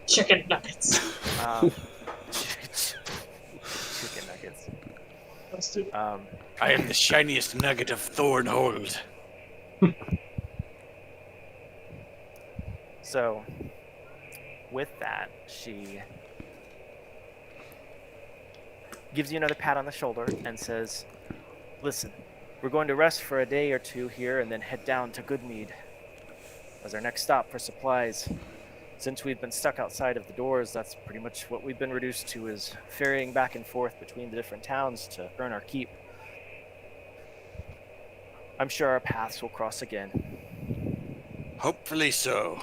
Chicken nuggets. Chicken nuggets. Let's do I am the shiniest nugget of Thornhold. So, with that, she gives you another pat on the shoulder and says, "Listen, we're going to rest for a day or two here and then head down to Goodmead as our next stop for supplies. Since we've been stuck outside of the doors, that's pretty much what we've been reduced to, is ferrying back and forth between the different towns to earn our keep." I'm sure our paths will cross again. Hopefully so.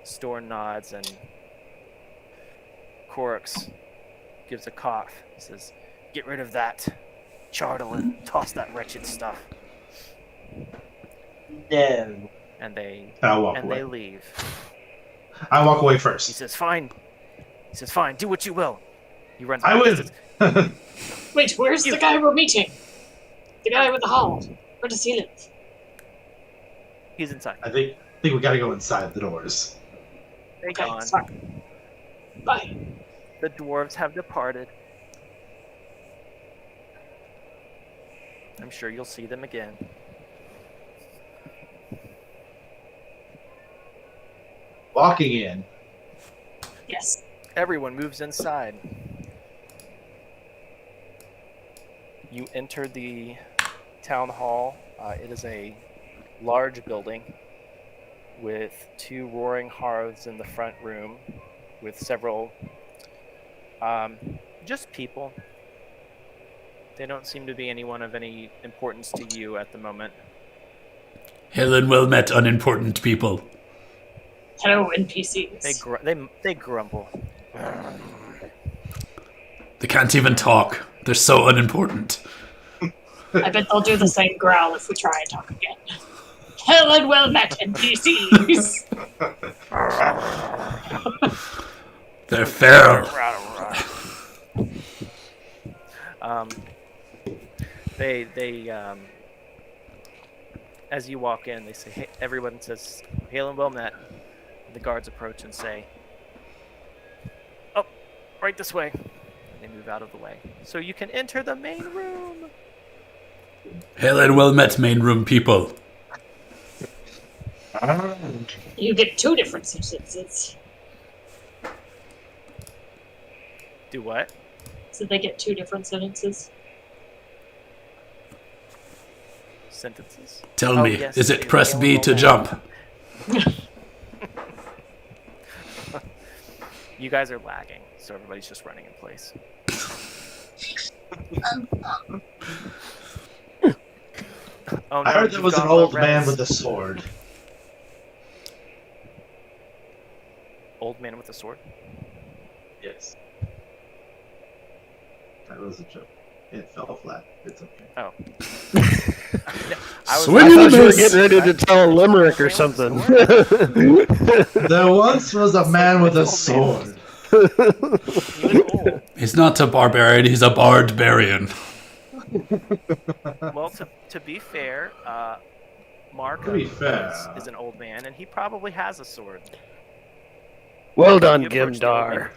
Storn nods and Corux gives a cough. He says, "Get rid of that. Chardolin, toss that wretched stuff." No. And they I'll walk and away. they leave. I walk away He first. says, "Fine." He says, "Fine, do what you will." He runs I back. He win. says, Wait, where's the guy we're meeting? The guy with the howl. Where does he live? He's inside. I think we gotta go inside the doors. They're Okay, gone. sorry. Bye. The dwarves have departed. I'm sure you'll see them again. Walking in. Yes. Everyone moves inside. You enter the town hall. It is a large building with 2 roaring hearths in the front room with several just people. They don't seem to be anyone of any importance to you at the moment. Helen well met, unimportant people. Hello, NPCs. They grumble. They can't even talk. They're so unimportant. I bet they'll do the same growl if we try and talk again. Hello and well met, NPCs. They're feral. They as you walk in, they say, "Hey," everyone says, "Hail and well met." The guards approach and say, "Oh, right this way." And they move out of the way. So you can enter the main room. Helen well met, main room people. You get 2 different sentences. Do what? So they get 2 different sentences. Sentences? Tell Oh, me, yes, is they it press hail B and to well jump? You guys are lagging, so everybody's just running in place. Oh, no, I heard there you've was an gone old low man res. with a sword. Old man with a sword? Yes. That was a joke. It fell flat. It's okay. Oh. Swing I and a thought you were miss. getting ready to tell a limerick or something. There once was a man with a sword. He was old. He's not a barbarian, he's a bardbarian. Well, to be fair, Mark To be fair. is an old man, and he probably has a sword. Well done, He approached the old man Gimdar. with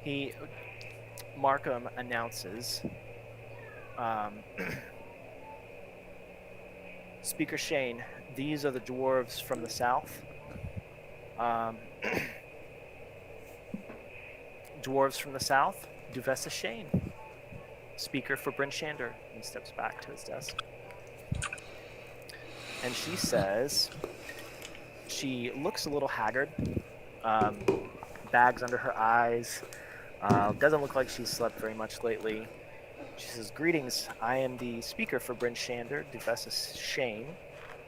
a sword. Markham announces, Speaker Shane, these are the dwarves from the south. Dwarves from the south, Duvessa Shane, speaker for Bryn Shander. He steps back to his desk. And she says, she looks a little haggard, bags under her eyes, doesn't look like she's slept very much lately. She says, "Greetings, I am the speaker for Bryn Shander, Duvessa Shane,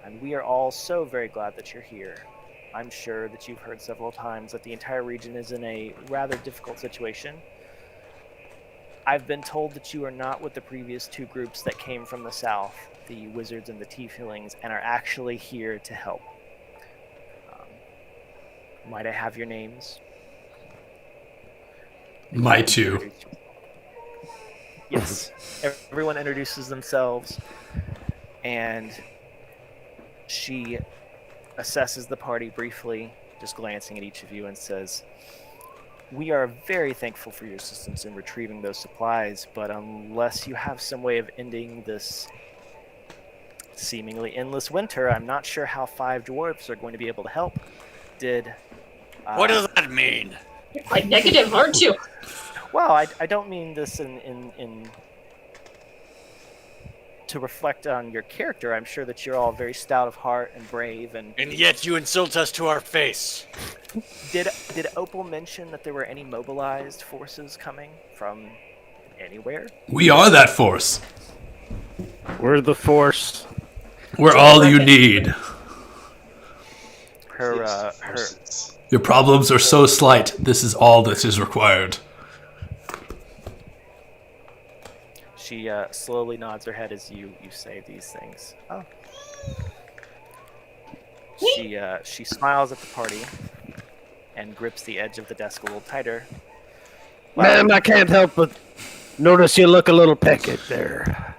and we are all so very glad that you're here. I'm sure that you've heard several times that the entire region is in a rather difficult situation. I've been told that you are not with the previous 2 groups that came from the south, the Wizards and the Tieflings, and are actually here to help. Might I have your names?" My 2. Yes. Everyone introduces themselves, and she assesses the party briefly, just glancing at each of you, and says, "We are very thankful for your assistance in retrieving those supplies, but unless you have some way of ending this seemingly endless winter, I'm not sure how 5 dwarves are going to be able to help. What does that mean? You're quite negative, aren't you? Well, I don't mean this in to reflect on your character, I'm sure that you're all very stout of heart and brave. And yet you insult us to our face. did Opal mention that there were any mobilized forces coming from anywhere? We are that force. We're the force. We're all you need. Her Your problems are so slight. This is all that is required. she slowly nods her head as you say these things. Oh. She smiles at the party and grips the edge of the desk a little tighter. Ma'am, I can't help but notice you look a little pecked there.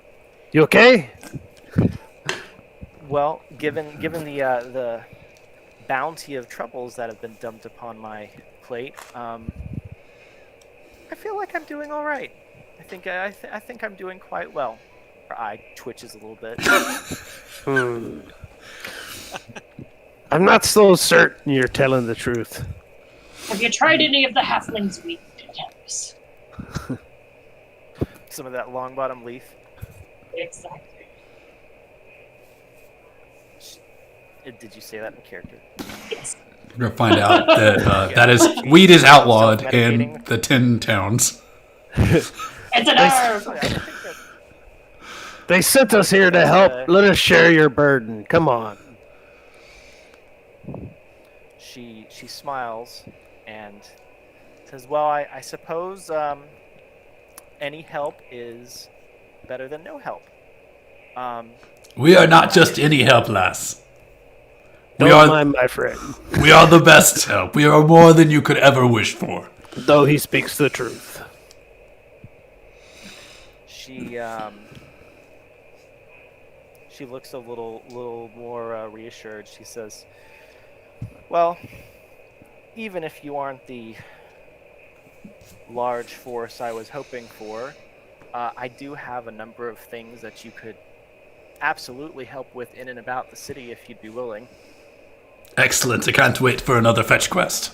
You okay? Well, given the bounty of troubles that have been dumped upon my plate, I feel like I'm doing all right. I think I'm doing quite well. Her eye twitches a little bit. I'm not so certain you're telling the truth. Have you tried any of the halflings we use? Some of that long bottom leaf. Exactly. Did you say that in character? Yes. We're gonna find out that weed is outlawed in the 10 towns. It's an herb! I think that They sent us here to help. Let us share your burden. Come on. she smiles and says, "Well, I suppose any help is better than no help." We are not just any help, lass. Don't mind my friend, We are the best help. We are more than you could ever wish for. though he speaks the truth. She looks a little more reassured. She says, "Well, even if you aren't the large force I was hoping for, I do have a number of things that you could absolutely help with in and about the city if you'd be willing." Excellent. I can't wait for another fetch quest.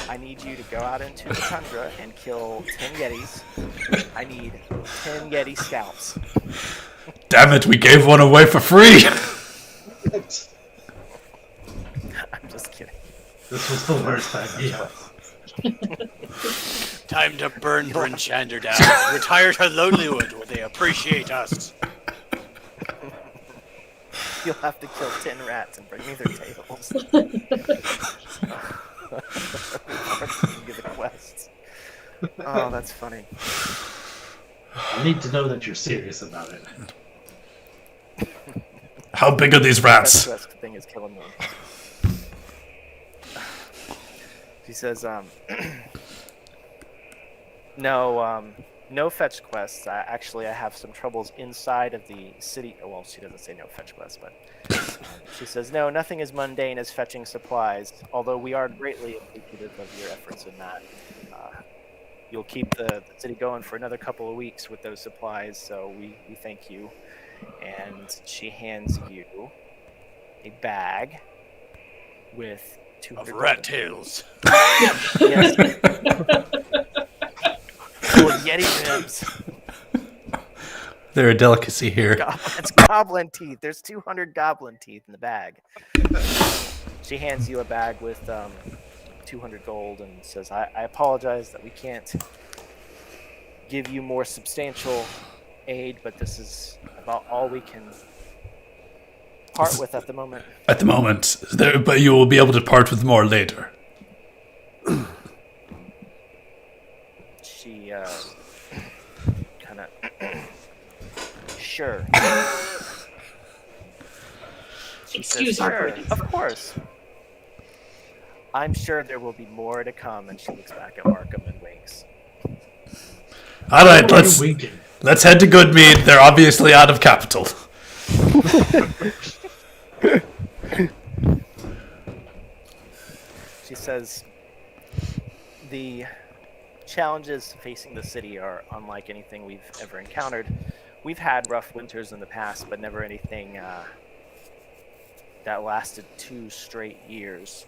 I need you to go out into the tundra and kill 10 Yetis. I need 10 Yeti scalps. Damn it, we gave one away for free. I'm just kidding. This was the worst idea. Time to burn Bryn Shander down. Retire to Lonelywood where they appreciate us. You'll have to kill 10 rats and bring me their tails. Give the quests. Oh, that's funny. I need to know that you're serious about it. How big are these That rats? quest thing is killing me. She says, no fetch quests. Actually, I have some troubles inside of the city. Well, she doesn't say no fetch quests, but she says, no, nothing as mundane as fetching supplies, although we are greatly appreciative of your efforts in that. You'll keep the city going for another couple of weeks with those supplies, so we thank you. And she hands you a bag with 200 Of rat golden- tails. Yes. Full of Yeti ribs. They're a delicacy here. It's goblin teeth. There's 200 goblin teeth in the bag. She hands you a bag with 200 gold and says, I apologize that we can't give you more substantial aid, but this is about all we can part with at the moment. At the moment, but you will be able to part with more later. She kind of sure. She Excuse says, our sure, greetings. of course. I'm sure there will be more to come. And she looks back at Markham and winks. All right, Why are you winking? let's head to Goodmead. They're obviously out of capital. She says, the challenges facing the city are unlike anything we've ever encountered. We've had rough winters in the past, but never anything that lasted 2 straight years.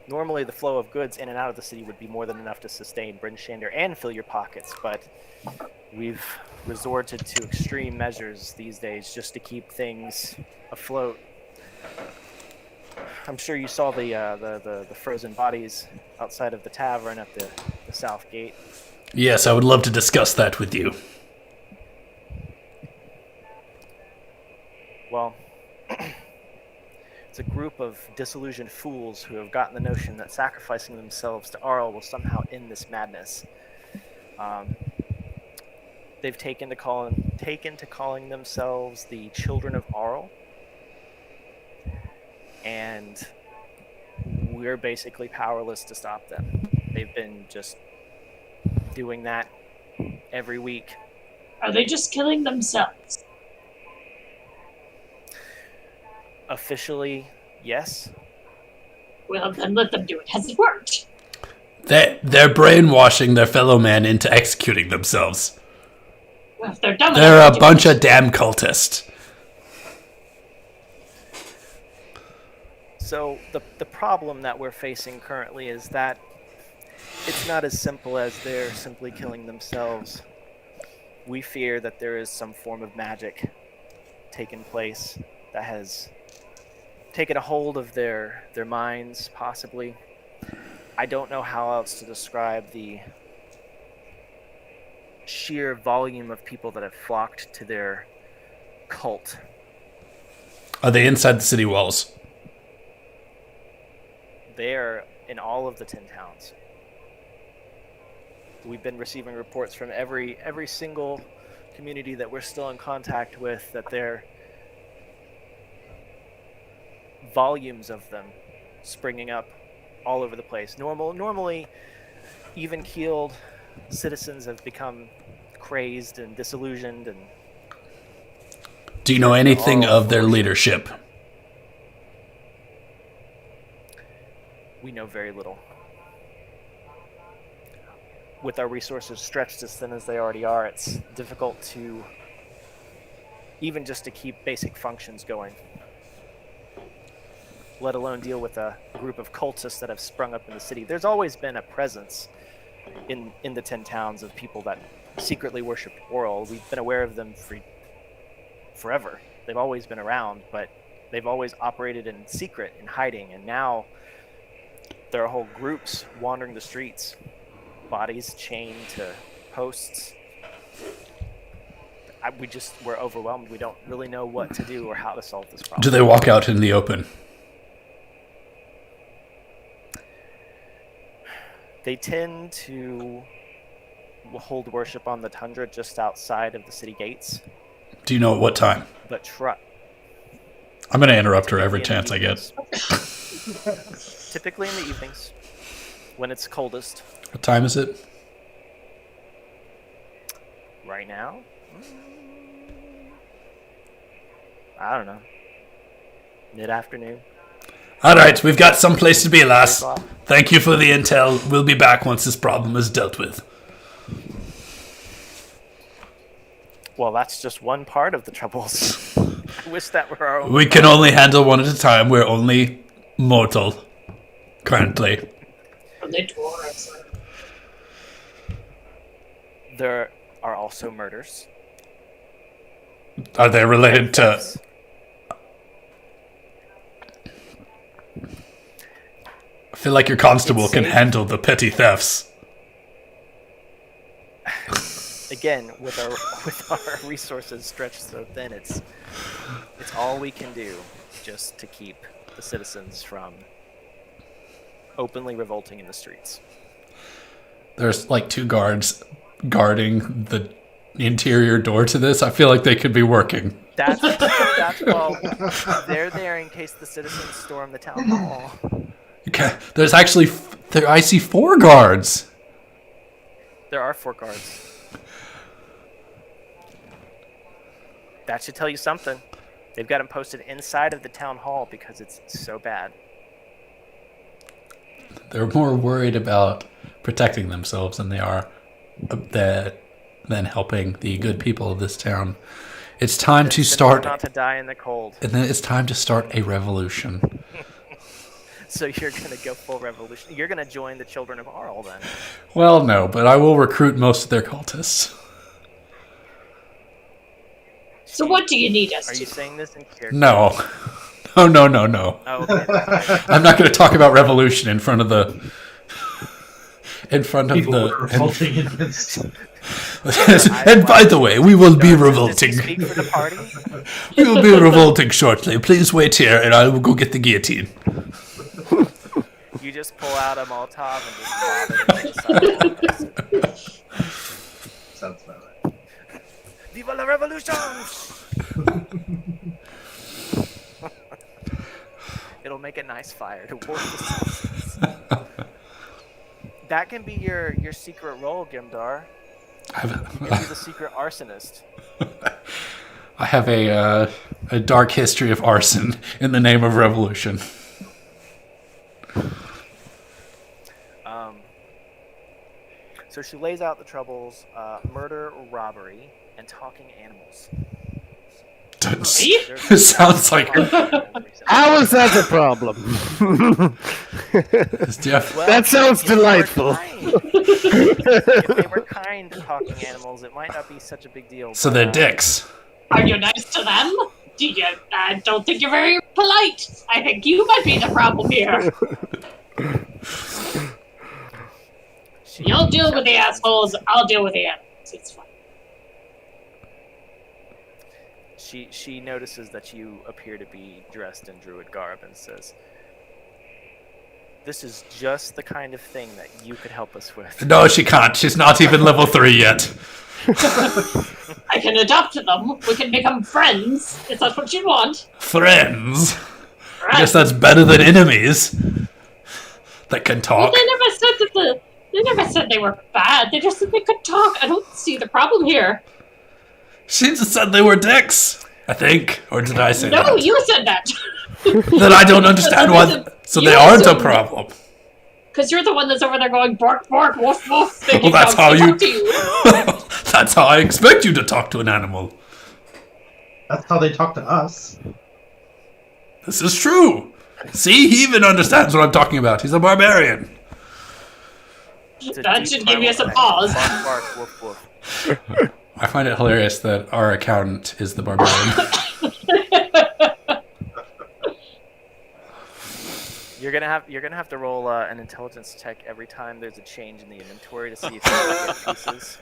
Normally, the flow of goods in and out of the city would be more than enough to sustain Bryn Shander and fill your pockets, but we've resorted to extreme measures these days just to keep things afloat. I'm sure you saw the frozen bodies outside of the tavern at the south gate. Yes, I would love to discuss that with you. Well, it's a group of disillusioned fools who have gotten the notion that sacrificing themselves to Arl will somehow end this madness. They've taken to calling themselves the Children of Arl, and we're basically powerless to stop them. They've been just doing that every week. Are they just killing themselves? Officially, yes. Well, then let them do it. Has it worked? They're brainwashing their fellow man into executing themselves. Well, if they're dumb They're enough a to do bunch it. of damn cultists. So the problem that we're facing currently is that it's not as simple as they're simply killing themselves. We fear that there is some form of magic taking place that has taken a hold of their minds, possibly. I don't know how else to describe the sheer volume of people that have flocked to their cult. Are they inside the city walls? They're in all of the 10 towns. We've been receiving reports from every single community that we're still in contact with that there are volumes of them springing up all over the place. Normally, even-keeled citizens have become crazed and disillusioned, and Do you know anything all of their leadership? we know very little. With our resources stretched as thin as they already are, it's difficult to even just to keep basic functions going, let alone deal with a group of cultists that have sprung up in the city. There's always been a presence in the 10 towns of people that secretly worshipped Oral. We've been aware of them forever. They've always been around, but they've always operated in secret, in hiding, and now there are whole groups wandering the streets, bodies chained to posts. We're overwhelmed. We don't really know what to do or how to solve this problem. Do they walk out in the open? They tend to hold worship on the tundra just outside of the city gates, Do you know at what time? but I'm going to interrupt her every chance I get. typically in the evenings, when it's coldest. What time is it? Right now? I don't know. Mid-afternoon. All right, we've got some place to be, lass. 3 o'clock. Thank you for the intel. We'll be back once this problem is dealt with. Well, that's just one part of the troubles. I wish that were our own. We can only handle one at a time. We're only mortal, currently. Are they dwarves? There are also murders. Are they related to... I feel like your constable It's can safe. handle the petty thefts. Again, with our resources stretched so thin, it's all we can do just to keep the citizens from openly revolting in the streets. There's like 2 guards guarding the interior door to this. I feel like they could be working. That's well, they're there in case the citizens storm the town hall. Okay, there's actually... I see 4 guards. There are 4 guards. That should tell you something. They've got them posted inside of the town hall because it's so bad. They're more worried about protecting themselves than they are than helping the good people of this town. It's time to Simply start... not to die in the cold. And then it's time to start a revolution. So you're gonna go full revolution. You're gonna join the Children of Arl then. Well, no, but I will recruit most of their cultists. So what do you need us Are to you do? saying this in character? No. Oh, no, no, no. Oh, okay. I'm not going to talk about revolution in front of the... People were revolting against. And by the way, we will be Does revolting. this speak for the party? We will be revolting shortly. Please wait here, and I will go get the guillotine. You just pull out a Molotov and just lob it into the sidewalk. Sounds about right. Viva la revolution! It'll make a nice fire to warm the citizens. That can be your secret role, Gimdar. You can be the secret arsonist. I have a dark history of arson in the name of revolution. So she lays out the troubles: murder, robbery, and talking animals. It sounds like How is that a problem? Jeff. Well, That sounds if they were delightful. kind- if they were kind to talking animals, it might not be such a big deal. So but, they're dicks. Are you nice to them? Do you? I don't think you're very polite. I think you might be the problem here. You'll deal with the assholes. I'll deal with the animals. It's fine. She notices that you appear to be dressed in druid garb and says, "This is just the kind of thing that you could help us with." No, she can't. She's not even level 3 yet. I can adopt them. We can become friends. If that's what you want. Friends. I Right. guess that's better than enemies that can Well, talk. they never said that They never said they were bad. They just said they could talk. I don't see the problem here. She just said they were dicks, I think. Or did I say No, that? you said that. Then I don't understand why. So they aren't a problem. Because you're the one that's over there going bark, bark, woof, woof. Thinking Well, that's dogs how can you. talk to you. That's how I expect you to talk to an animal. That's how they talk to us. This is true. See, he even understands what I'm talking about. He's a barbarian. It's a That deep should give you some primal pause. connection. Bark, bark, woof, woof. I find it hilarious that our accountant is the barbarian. You're gonna have to roll an intelligence check every time there's a change in the inventory to see if you can get pieces.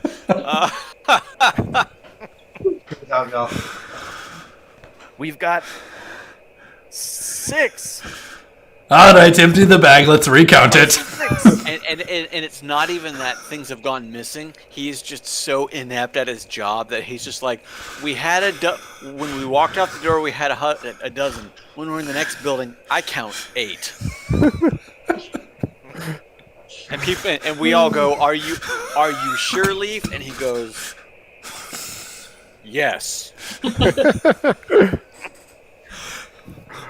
Good job, y'all. We've got 6. All right, empty the bag. Let's recount it. 6. And it's not even that things have gone missing. He's just so inept at his job that he's just like, we had when we walked out the door, we had a dozen. When we're in the next building, I count 8. And people and we all go, are you sure, Leaf? And he goes, yes.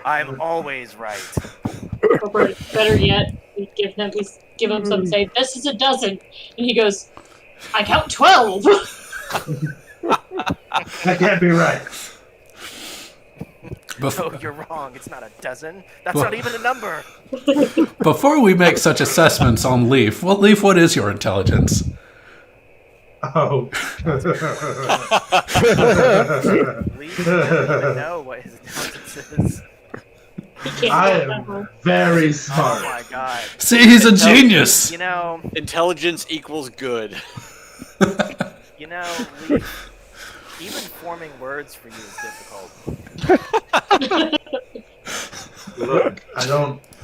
I'm always right. Or better yet, we give him some say, this is a dozen. And he goes, I count 12. That can't be right. No, you're wrong. It's not a dozen. That's not even a number. Before we make such assessments on Leaf, what is your intelligence? Oh. Leaf doesn't even know what his intelligence is. He can't I go that am far. very Oh smart. my god. See, he's a genius. You know, Intelligence equals good. Leaf, even forming words for you is difficult. Look,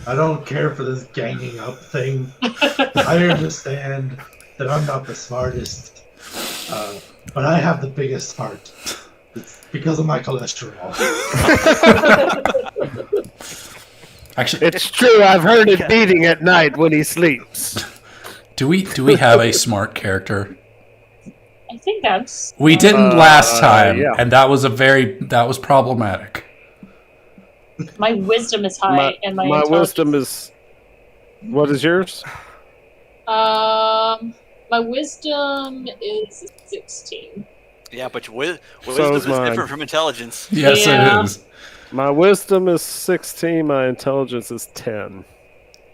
I don't care for this ganging up thing. I understand that I'm not the smartest, but I have the biggest heart. It's because of my cholesterol. Actually, It's true. I've heard it beating at night when he sleeps. do we have a smart character? I think that's... We didn't last time, yeah. and that was problematic. My wisdom is high, and my my intelligence... wisdom is. What is yours? My wisdom is 16. Yeah, but wisdom is is mine. different from intelligence. Yes, Yeah. it is. My wisdom is 16. My intelligence is 10.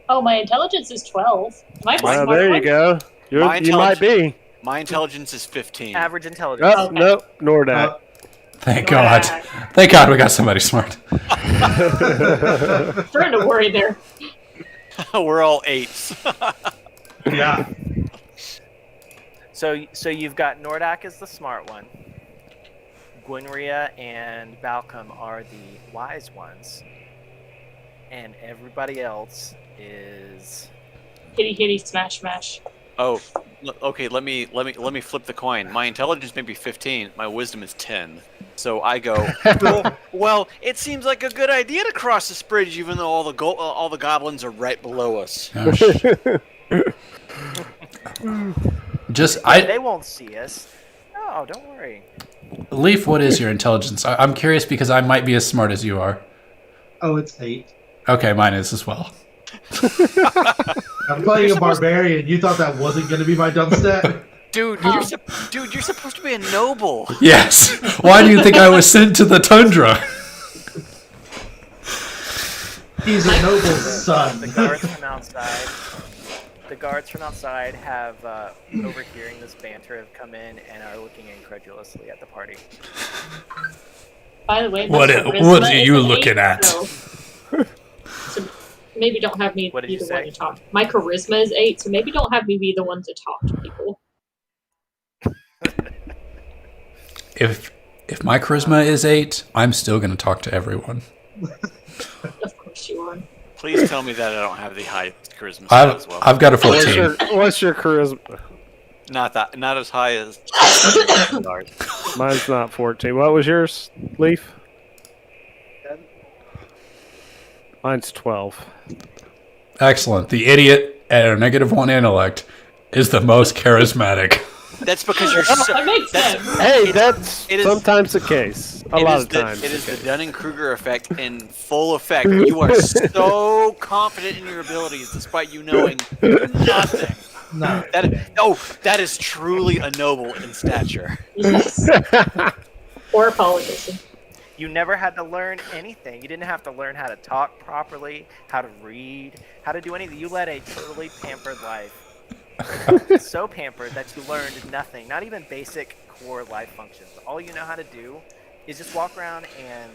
Oh, my intelligence is 12. Am I the Well, smart there one? you go. My You might be. My intelligence is 15. Average intelligence. Oh, Okay. nope, Nordak. Thank You're God. back. Thank God we got somebody smart. Starting to worry there. We're all 8s. Yeah. So you've got Nordak as the smart one. Gwynria and Balcom are the wise ones, and everybody else is. Hitty hitty smash smash. Oh, okay. Let me flip the coin. My intelligence may be 15. My wisdom is 10. So I go. Well, it seems like a good idea to cross this bridge, even though all the goblins are right below us. Oh, They won't see us. Oh, don't worry. Leaf, what is your intelligence? I'm curious because I might be as smart as you are. Oh, it's 8. Okay, mine is as well. I'm playing a barbarian. You thought that wasn't going to be my dumb stat? Dude, you're supposed to be a noble. Yes. Why do you think I was sent to the tundra? He's a noble son. The guards from outside have overhearing this banter have come in and are looking incredulously at the party. By the way, What my are charisma is you an looking 8, at? So maybe don't have me What did be you the say? one to talk. My charisma is 8, so maybe don't have me be the one to talk to people. If my charisma is 8, I'm still going to talk to everyone. Of course you are. Please tell me that I don't have the highest charisma stat as well. I've got a 14. What's your charisma? Not as high as. Mine's not 14. What was yours, Leaf? Mine's 12. Excellent. The idiot at a -1 intellect is the most charismatic. That's because you're so. That makes sense. Hey, that's it is- sometimes the case. A lot of times. It is the Dunning-Kruger effect in full effect. You are so confident in your abilities, despite you knowing nothing. No. That is truly a noble in stature. Yes. Or a politician. You never had to learn anything. You didn't have to learn how to talk properly, how to read, how to do anything. You led a totally pampered life. So pampered that you learned nothing, not even basic core life functions. All you know how to do is just walk around and.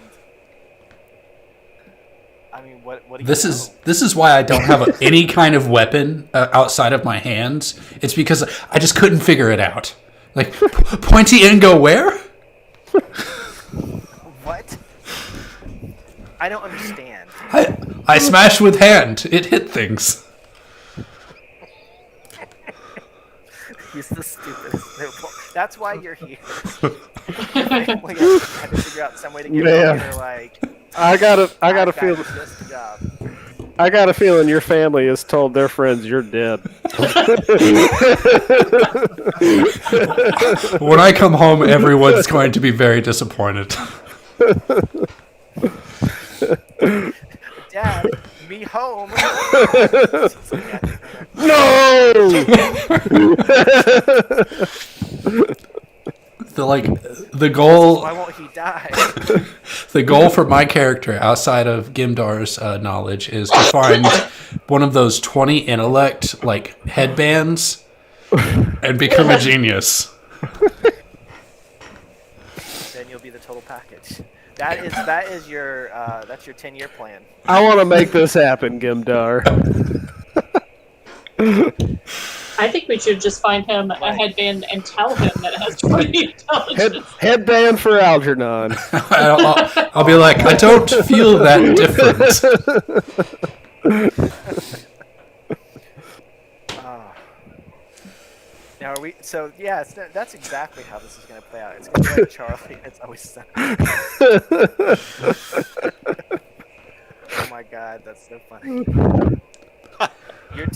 I mean, what do you This know? is why I don't have any kind of weapon outside of my hands. It's because I just couldn't figure it out. Like, pointy end go where? What? I don't understand. I smashed with hand. It hit things. He's the stupidest noble. That's why you're here. We had to figure out some way to get Man. over. Like, I got a "That feel. guy did this job." I got a feeling your family has told their friends you're dead. When I come home, everyone's going to be very disappointed. Dad, me home. No! The goal. Why won't he die? The goal for my character, outside of Gimdar's knowledge, is to find one of those 20 intellect headbands and become a genius. Then you'll be the total package. That's your 10-year plan. I want to make this happen, Gimdar. I think we should just find him a headband and tell him that it has 20 intelligence. Headband for Algernon. I'll be like, I don't feel that different. Now are we? So yeah, that's exactly how this is going to play out. It's going to be like Charlie. It's always sunny. Oh my god, that's so funny. Your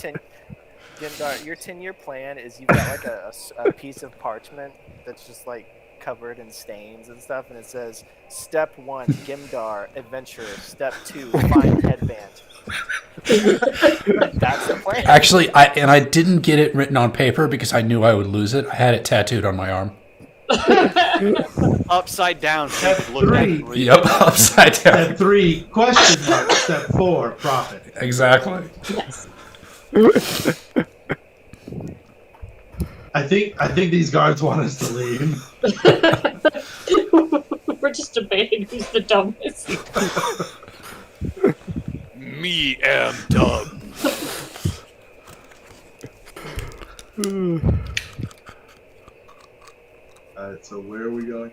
10-year plan is you've got a piece of parchment that's just covered in stains and stuff, and it says Step 1, Gimdar, Adventurer. Step 2, Find Headband. That's the plan. Actually, I didn't get it written on paper because I knew I would lose it. I had it tattooed on my arm. Upside down, so you Step could look back three. and read. Yep, upside down. Step 3, question mark. Step 4, profit. Exactly. Yes. I think these guards want us to leave. We're just debating who's the dumbest. Me am dumb. Alright, so where are we going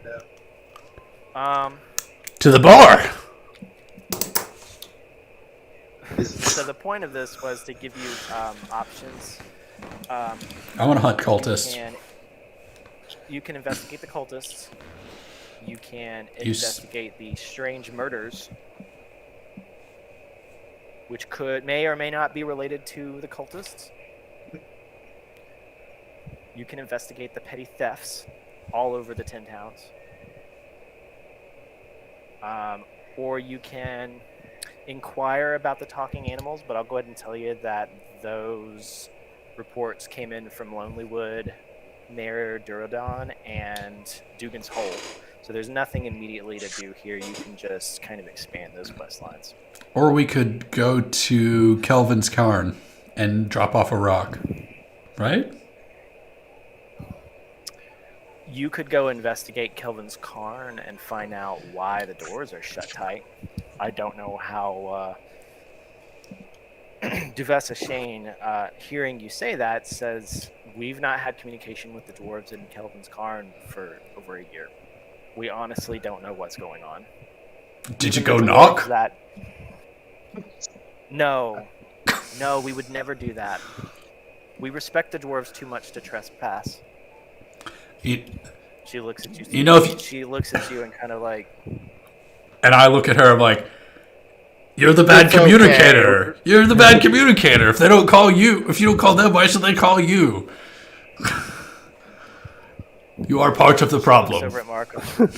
now? To the bar. So the point of this was to give you options. I want to hunt cultists. You can investigate the cultists. You can You s- investigate the strange murders, which may or may not be related to the cultists. You can investigate the petty thefts all over the 10 towns. Or you can inquire about the talking animals, but I'll go ahead and tell you that those reports came in from Lonelywood, Mayor Durodon, and Dugan's Hole. So there's nothing immediately to do here. You can just kind of expand those quest lines. Or we could go to Kelvin's Cairn and drop off a rock. Right? You could go investigate Kelvin's Cairn and find out why the doors are shut tight. I don't know how Duvessa Shane, hearing you say that, says we've not had communication with the dwarves in Kelvin's Cairn for over a year. We honestly don't know what's going on. Did you Even go the knock? dwarves that- No, we would never do that. We respect the dwarves too much to trespass. You- She looks at you. You know, if- she looks at you and kind of like, And I look at her, I'm like, you're the bad It's communicator. okay. You're the bad communicator. If they don't call you, if you don't call them, why should they call you? You are part of the looks problem. over at Markham.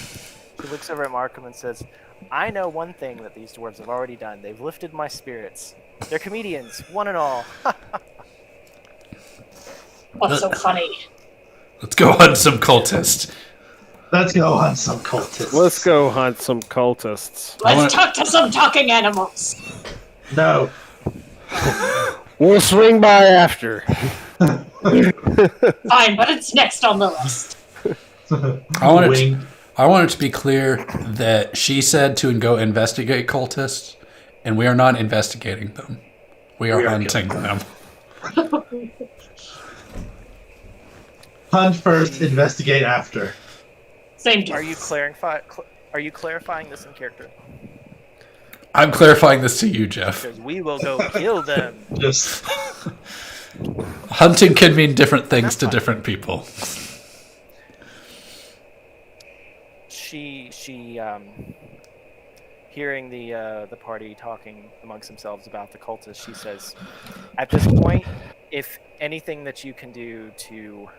She looks over at Markham and says, I know one thing that these dwarves have already done. They've lifted my spirits. They're comedians, one and all. What's so funny? Let's go hunt some cultists. Let's go hunt some cultists. Let's go hunt some cultists. I wanna- Let's talk to some talking animals. No. We'll swing by after. Fine, but it's next on the list. I want it Wink. I want it to be clear that she said to go investigate cultists, and we are not investigating them. We are hunting them. Hunt first, investigate after. Same Are difference. you clarifying this in character? I'm clarifying this to you, Jeff. Because we will go kill them. Just Hunting can mean different things to different people. She hearing the party talking amongst themselves about the cultists, she says, at this point, if anything that you can do to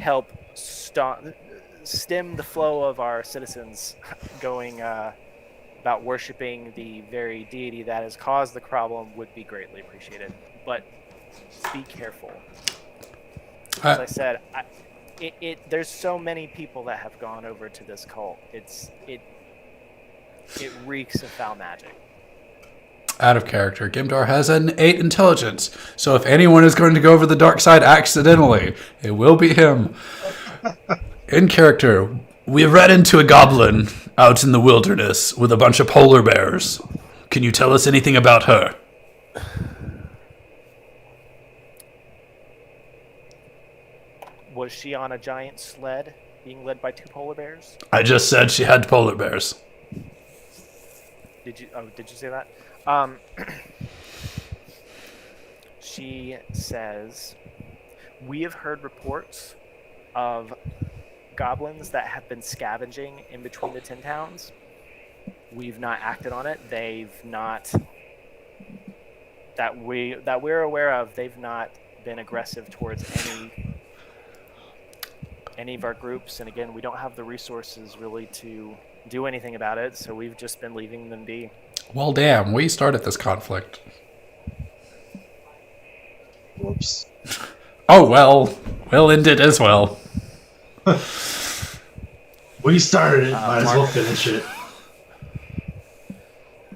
help stem the flow of our citizens going about worshiping the very deity that has caused the problem would be greatly appreciated. But be careful. As I said, there's so many people that have gone over to this cult. It reeks of foul magic. Out of character, Gimdar has an 8 intelligence, so if anyone is going to go over the dark side accidentally, it will be him. In character, we ran into a goblin out in the wilderness with a bunch of polar bears. Can you tell us anything about her? Was she on a giant sled being led by 2 polar bears? I just said she had polar bears. Did you say that? She says, we have heard reports of goblins that have been scavenging in between the 10 towns. We've not acted on it. They've not, that we're aware of, they've not been aggressive towards any of our groups. And again, we don't have the resources really to do anything about it, so we've just been leaving them be. Well, damn, we started this conflict. whoops. Oh, well, We'll end it as well. We started it, might as well finish it.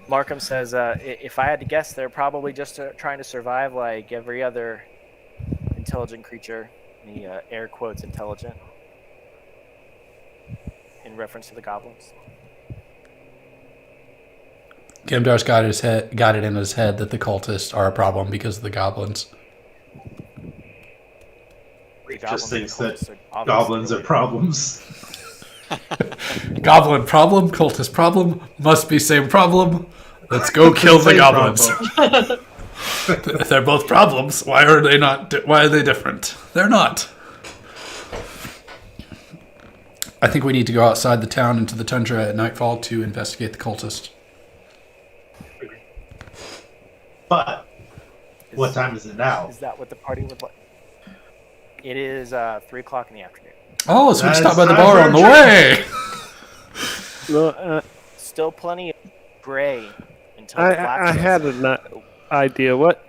Markham says, if I had to guess, they're probably just trying to survive like every other intelligent creature. And he air quotes intelligent in reference to the goblins. Gimdar's got it in his head that the cultists are a problem because of the goblins. He Goblins just and thinks that cultists are goblins obviously are problems. Goblin problem, cultist problem, must be same problem. Let's go kill the Same goblins. problem. If they're both problems, why are they not? Why are they different? They're not. I think we need to go outside the town into the tundra at nightfall to investigate the cultist. But what time is it now? Is that what the party would like? It is 3 o'clock in the afternoon. Oh, so we That stop is by the time bar for on a the drink. way. No, Still plenty of gray until the black I sets had in. an idea. What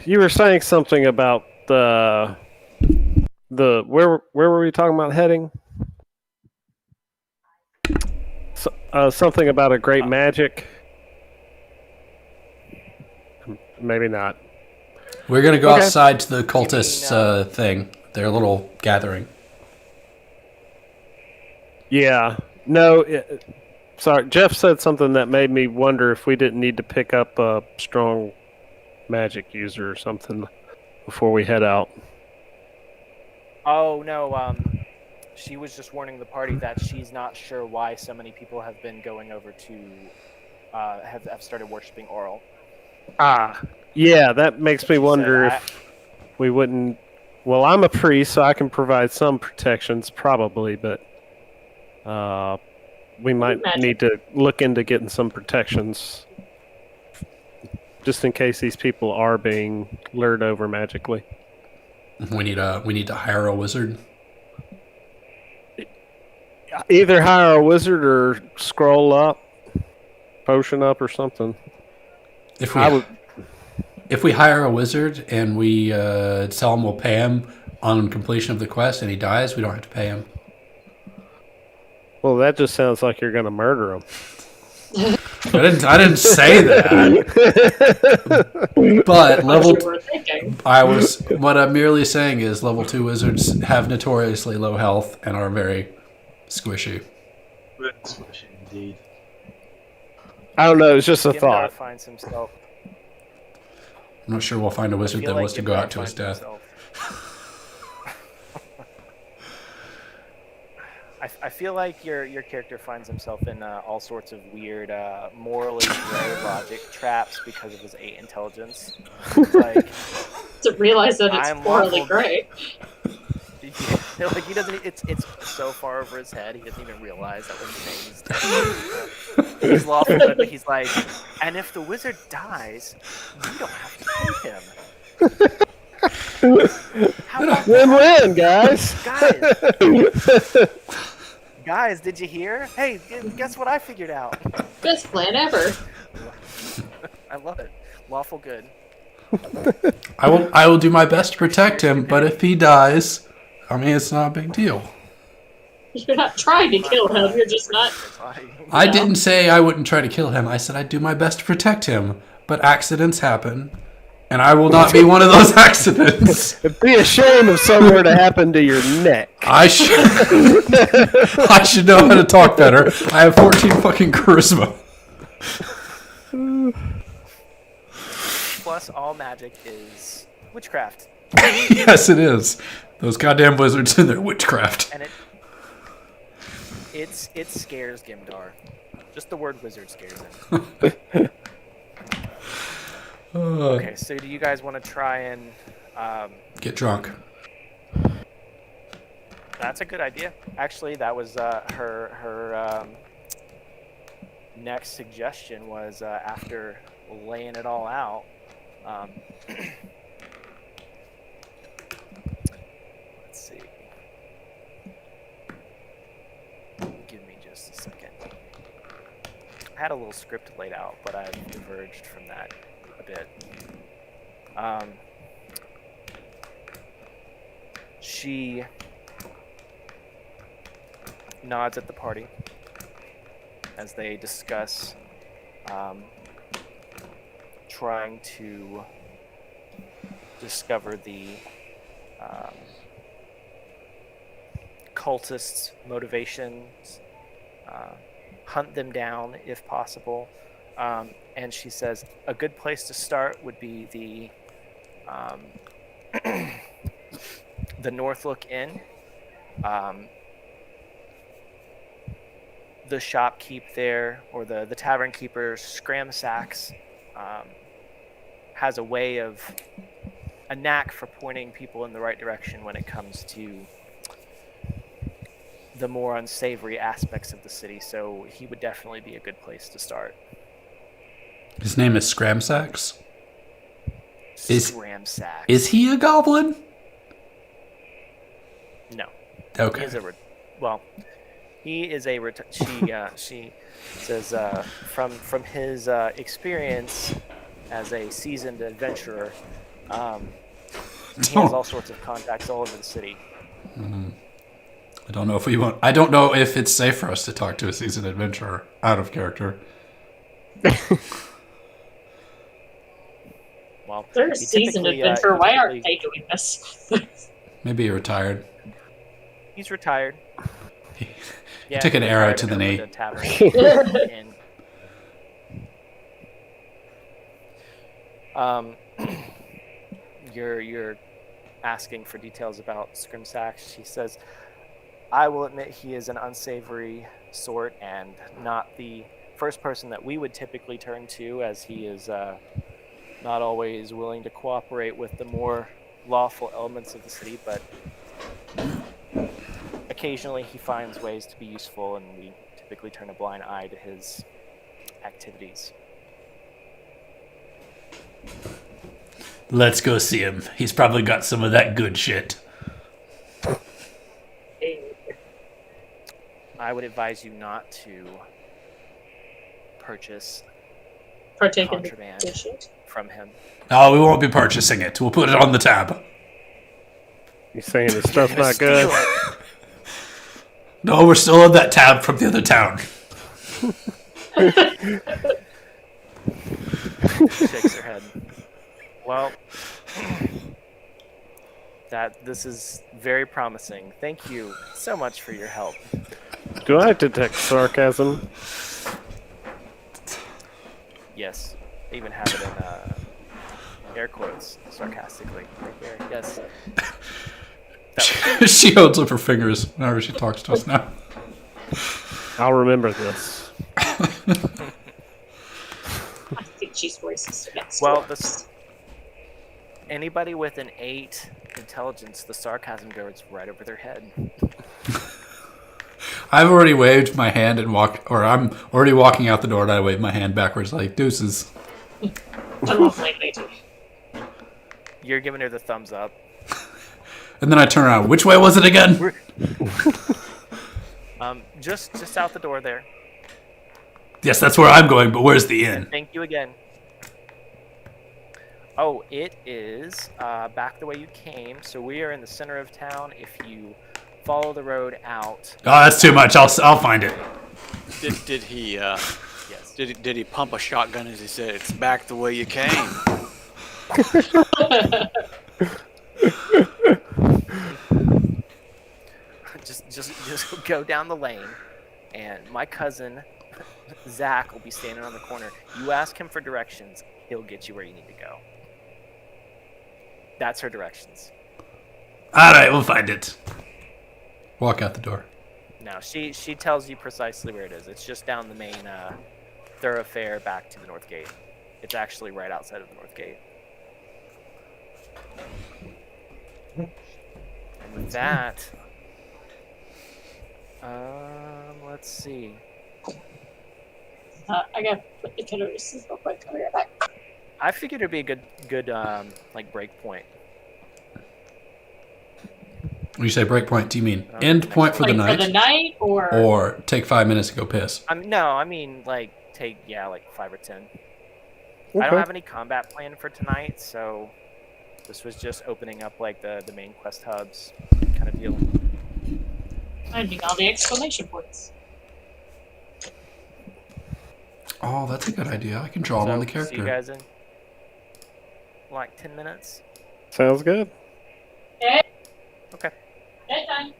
you were saying something about the where were we talking about heading? Something about a great magic. Maybe not. We're gonna go Okay. outside to the cultists thing. Their little gathering. Yeah. No. Sorry, Jeff said something that made me wonder if we didn't need to pick up a strong magic user or something before we head out. Oh no, she was just warning the party that she's not sure why so many people have been going over to have started worshiping Oral. Ah, yeah, that makes me She wonder said, if we wouldn't. Well, I'm a priest, so I can provide some protections, probably, but we might Magic. need to look into getting some protections, just in case these people are being lured over magically. We need to hire a wizard. Either hire a wizard or scroll up, potion up, or something. If we I would. if we hire a wizard and we tell him we'll pay him on completion of the quest and he dies, we don't have to pay him. Well, that just sounds like you're going to murder him. I didn't say that. But level What you were thinking. what I'm merely saying is level 2 wizards have notoriously low health and are very squishy. Indeed. I don't know. It's just a Gimdar thought. finds himself. I'm not sure we'll find a I wizard feel that like wants to go Gimdar out to his finds death. himself- I feel like your character finds himself in all sorts of weird, morally gray logic traps because of his 8 intelligence. It's like, To realize that it's I'm morally lawful- great. like he doesn't. It's so far over his head. He doesn't even realize that what he's saying is he's lawful good, but he's like, and if the wizard dies, we don't have to pay him. How about Win-win, guys. guys? Did you hear? Hey, guess what I figured out? Best plan ever. I love it. Lawful good. I will do my best to protect him, but if he dies, I mean, it's not a big deal. You're not trying to kill him. You're just not. I didn't say I wouldn't try to kill him. I said I'd do my best to protect him, but accidents happen, and I will not be one of those accidents. It'd be a shame if something were to happen to your neck. I should know how to talk better. I have 14 fucking charisma. Plus, all magic is witchcraft, Yes, it is. Those goddamn wizards and their witchcraft. and it scares Gimdar. Just the word wizard scares him. Okay, so do you guys want to try and? Get drunk. That's a good idea. Actually, that was her next suggestion was after laying it all out. Let's see. Give me just a second. I had a little script laid out, but I've diverged from that a bit. She nods at the party as they discuss trying to discover the cultists' motivations, hunt them down if possible. And she says a good place to start would be the Northlook Inn. The shopkeep there, or the tavern keeper, Scramsax, has a way of a knack for pointing people in the right direction when it comes to the more unsavory aspects of the city. So he would definitely be a good place to start. His name is Scramsax. Scramsax. Is he a goblin? No. Okay. He is she says from his experience as a seasoned adventurer, he has all sorts of contacts all over the city. I don't know if we want. I don't know if it's safe for us to talk to a seasoned adventurer out of character. Well, They're a he seasoned typically, adventurer. he Why aren't typically- they doing this? Maybe he retired. He's retired. He took an arrow to the knee. You're asking for details about Scrimsax. She says, I will admit he is an unsavory sort and not the first person that we would typically turn to, as he is not always willing to cooperate with the more lawful elements of the city, but occasionally he finds ways to be useful, and we typically turn a blind eye to his activities. Let's go see him. He's probably got some of that good shit. I would advise you not to purchase Partake in contraband the shit. from him. Oh, we won't be purchasing it. We'll put it on the tab. You saying his stuff's not good? No, we're still on that tab from the other town. Shakes her head. Well, this is very promising. Thank you so much for your help. Do I detect sarcasm? Yes, I even have it in air quotes, sarcastically. Right here. Yes. She holds up her fingers whenever she talks to us now. I'll remember this. I think she's racist against Well, dwarves. Anybody with an 8 intelligence, the sarcasm goes right over their head. I've already waved my hand and I'm already walking out the door and I wave my hand backwards like deuces. I love Lane Lady. You're giving her the thumbs up. And then I turn around. Which way was it again? Just out the door there. Yes, that's where I'm going, but where's the inn? Thank you again. Oh, it is back the way you came. So we are in the center of town. If you follow the road out. Oh, that's too much. I'll find it. Did he Yes. did he pump a shotgun as he said it's back the way you came? just go down the lane, and my cousin Zach will be standing on the corner. You ask him for directions, he'll get you where you need to go. That's her directions. All right, we'll find it. Walk out the door. No, she tells you precisely where it is. It's just down the main thoroughfare back to the North Gate. It's actually right outside of the North Gate. And with that, let's see. I gotta put the kiddos real quick. I'll be right back. I figured it'd be a good like break point. When you say break point, do you mean end point for the Like night? for the night, Or take 5 minutes to go piss? I mean like take like 5 or 10. I Okay. don't have any combat planned for tonight, so this was just opening up like the main quest hubs. kind of deal. I need all the exclamation points. Oh, that's a good idea. I can draw him on the See you character. guys in like 10 minutes. Sounds good. Okay. Okay. Bedtime.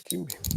Excuse me.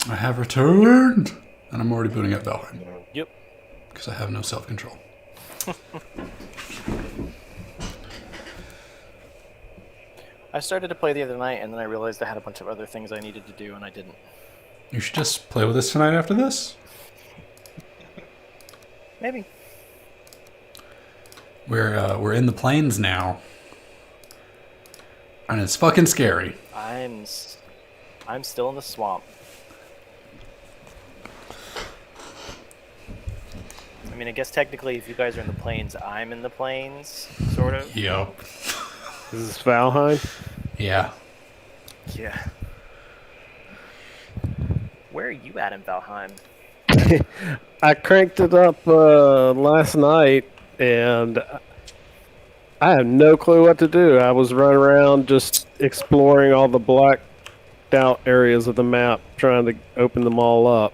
I have returned, and I'm already booting up Valheim Yep. because I have no self-control. I started to play the other night, and then I realized I had a bunch of other things I needed to do, and I didn't. You should just play with us tonight after this. Maybe. We're in the plains now, and it's fucking scary. I'm still in the swamp. I mean, I guess technically, if you guys are in the plains, I'm in the plains, sort of. Yep. Is this Valheim? Yeah. Yeah. Where are you at in Valheim? I cranked it up last night, and I have no clue what to do. I was running around just exploring all the blacked out areas of the map, trying to open them all up.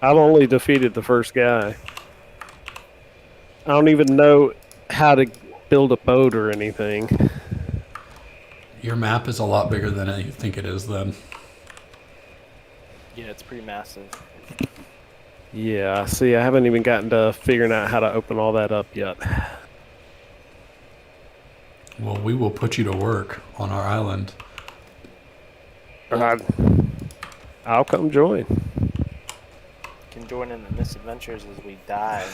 I've only defeated the first guy. I don't even know how to build a boat or anything. Your map is a lot bigger than you think it is, then. Yeah, it's pretty massive. Yeah, see, I haven't even gotten to figuring out how to open all that up yet. Well, we will put you to work on our island. I'll come join. You can join in the misadventures as we die.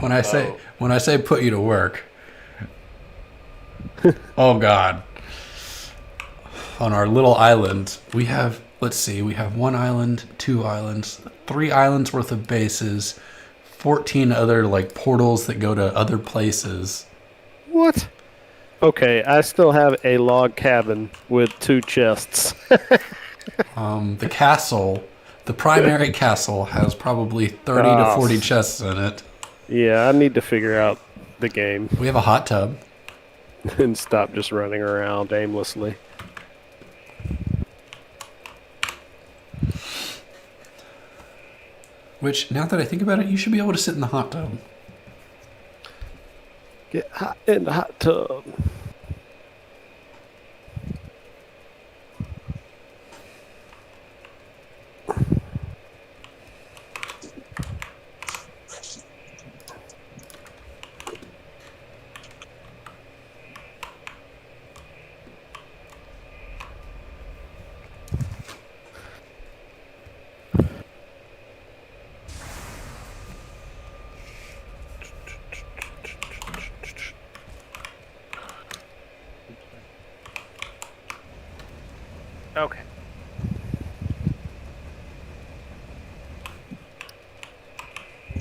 When I say put you to work, oh god. On our little island, we have, let's see, we have 1 island, 2 islands, 3 islands worth of bases, 14 other like portals that go to other places. What? Okay, I still have a log cabin with 2 chests. The castle, the primary castle, has probably 30 to 40 chests in it. Yeah, I need to figure out the game We have a hot tub. and stop just running around aimlessly. Which, now that I think about it, you should be able to sit in the hot tub. Get hot in the hot tub. Okay.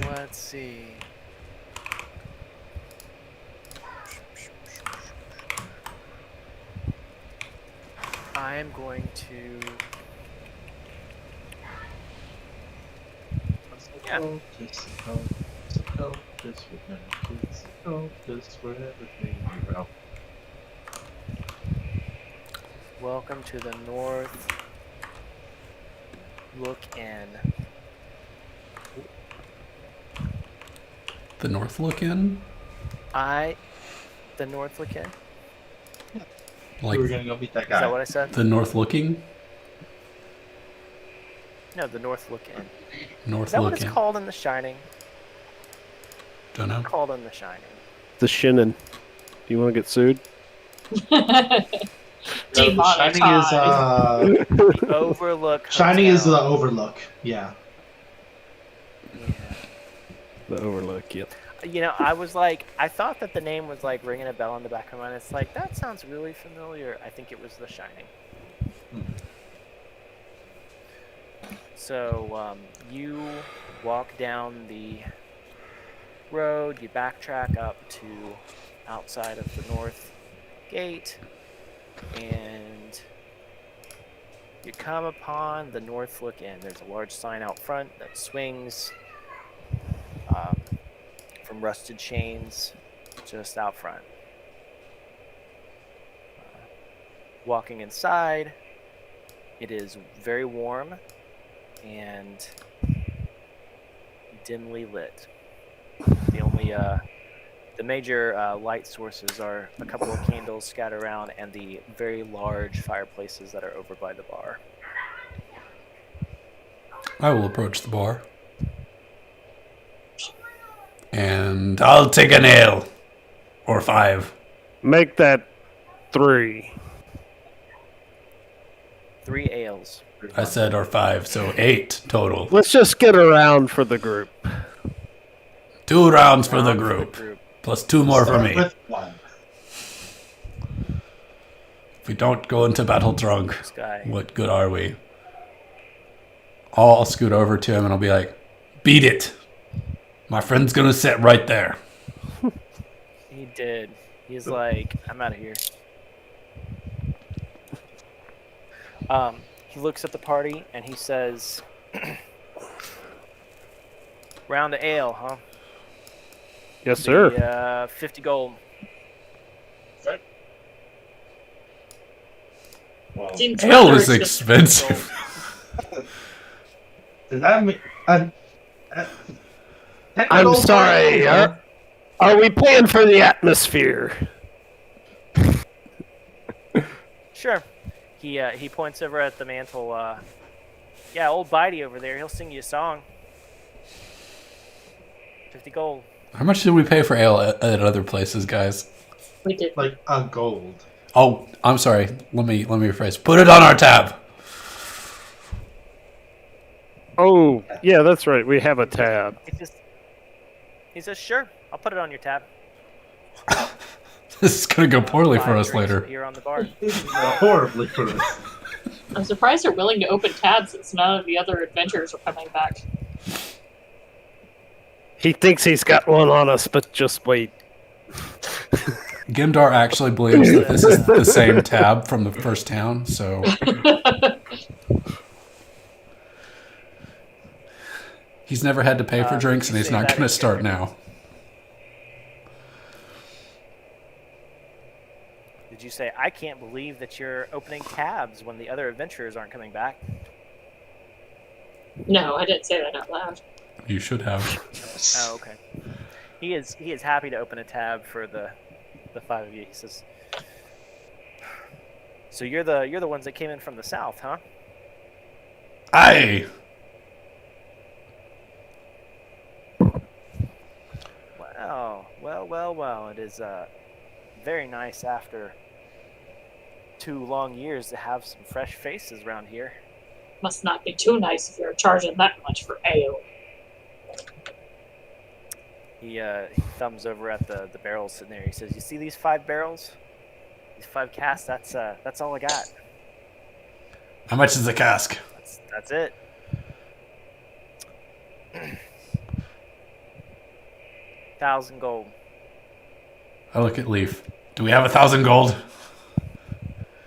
Let's see. I am going to. Yeah. Welcome to the North Look In. The North Look In? The North Look In? Like we were gonna go meet that Is that guy. what I said? the North Looking? No, the North Look In. North Is that what Look it's In. called in The Shining? Don't know. Called in The Shining. The Shinnin. Do you want to get sued? No, the Shining is The Overlook. Shining is the Hotel. Overlook. Yeah. Yeah. The Overlook, yep. You know, I was like, I thought that the name was like ringing a bell in the back of my mind. It's like, that sounds really familiar. I think it was The Shining. So, you walk down the road, you backtrack up to outside of the north gate, and you come upon the North Look In. There's a large sign out front that swings from rusted chains just out front. Walking inside, it is very warm and dimly lit. The only the major light sources are a couple of candles scattered around and the very large fireplaces that are over by the bar. I will approach the bar. And I'll take an ale. Or 5. Make that 3. 3 ales. I said or 5, so 8 total. Let's just get around for the group. 2 rounds for the Round group. Plus 2 more for Start me. with 1. If we don't go into battle drunk, This guy. what good are we? I'll scoot over to him and I'll be like, beat it. My friend's gonna sit right there. He did. He's like, I'm out of here. He looks at the party and he says, round of ale, huh? Yes, sir. The, 50 gold. Well, Seems Ale rather is expensive. does that mean... I'm technical sorry. part- Are we paying for the atmosphere? Sure. He points over at the mantle. Yeah, old Bitey over there. He'll sing you a song. 50 gold. How much did we pay for ale at other places, guys? We did. Like, gold. Oh, I'm sorry. Let me rephrase. Put it on our tab. Oh, yeah, that's right. We have a tab. He says, sure, I'll put it on your tab. This is gonna go poorly for 5 us drinks later. Here on the bar. Horribly for us. I'm surprised they're willing to open tabs since none of the other adventurers are coming back. He thinks he's got one on us, but just wait. Gimdar actually believes that this is the same tab from the first town, so he's never had to pay for drinks, and he's say not that gonna in start character. now. Did you say, I can't believe that you're opening tabs when the other adventurers aren't coming back? No, I didn't say that out loud. You should have. Oh, okay. He is happy to open a tab for the 5 of you. He says, so you're the ones that came in from the south, huh? Aye. Well. It is very nice after 2 long years to have some fresh faces around here. Must not be too nice if you're charging that much for ale. He thumbs over at the barrels sitting there. He says, "You see these 5 barrels? These 5 casks? That's all I got. How much is the cask? That's it." $1,000 gold. I look at Leaf. Do we have 1,000 gold?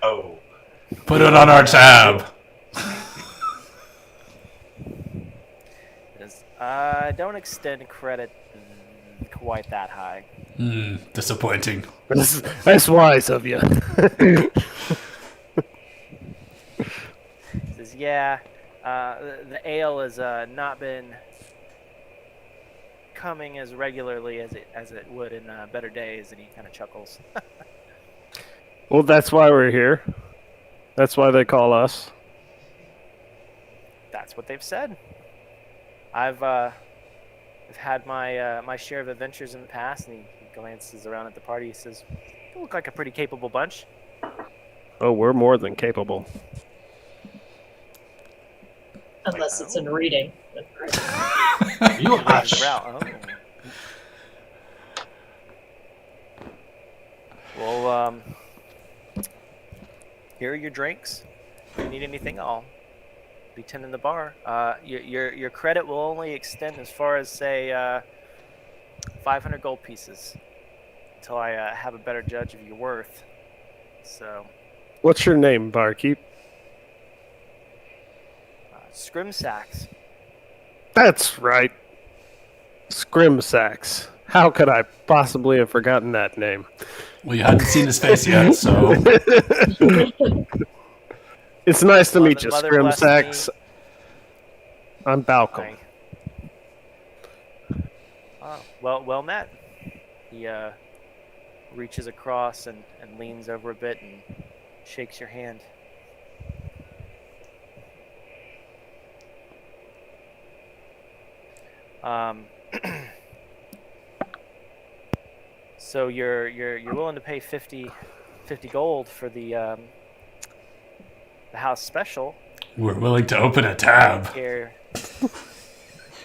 Oh. Put it on our tab. I don't extend credit quite that high. Disappointing. That's wise of you. He says, "Yeah, the ale has not been coming as regularly as it would in better days," and he kind of chuckles. Well, that's why we're here. That's why they call us. That's what they've said. I've had my share of adventures in the past, and he glances around at the party. He says, "You look like a pretty capable bunch." Oh, we're more than capable. Unless it's in reading. You hush. Route. Oh. Well, here are your drinks. If you need anything, I'll be tending the bar. Your credit will only extend as far as, say, 500 gold pieces until I have a better judge of your worth. So, What's your name, barkeep? Scrimsacks. That's right. Scrimsacks. How could I possibly have forgotten that name? Well, you hadn't seen his face yet, so It's nice to meet you, Mother bless Scrimsacks. I'm Balcom. Well met. He reaches across and leans over a bit and shakes your hand. So you're willing to pay 50 gold for the house special. We're willing to open a tab. Care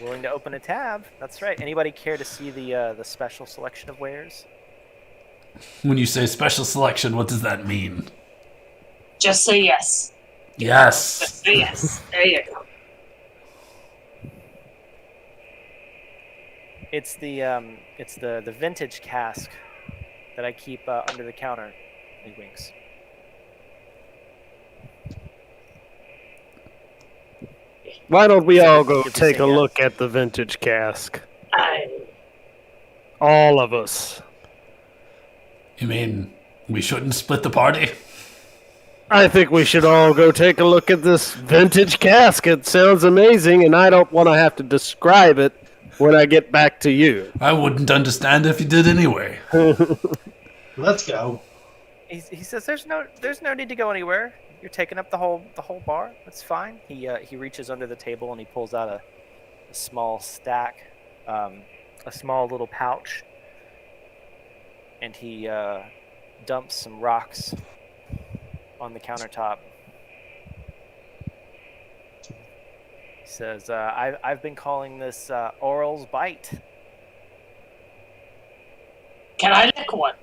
willing to open a tab? That's right. Anybody care to see the special selection of wares? When you say special selection, what does that mean? Just say yes. Yes. Just say yes. There you go. It's the vintage cask that I keep under the counter. He winks. Why don't we all go If you take say a yes. look at the vintage cask? I, All of us. You mean we shouldn't split the party? I think we should all go take a look at this vintage cask. It sounds amazing, and I don't want to have to describe it when I get back to you. I wouldn't understand if you did anyway. Let's go. He says there's no need to go anywhere. You're taking up the whole bar. That's fine. He reaches under the table and he pulls out a small stack, a small little pouch, and he dumps some rocks on the countertop. He says, I've been calling this Oral's Bite. can I lick one?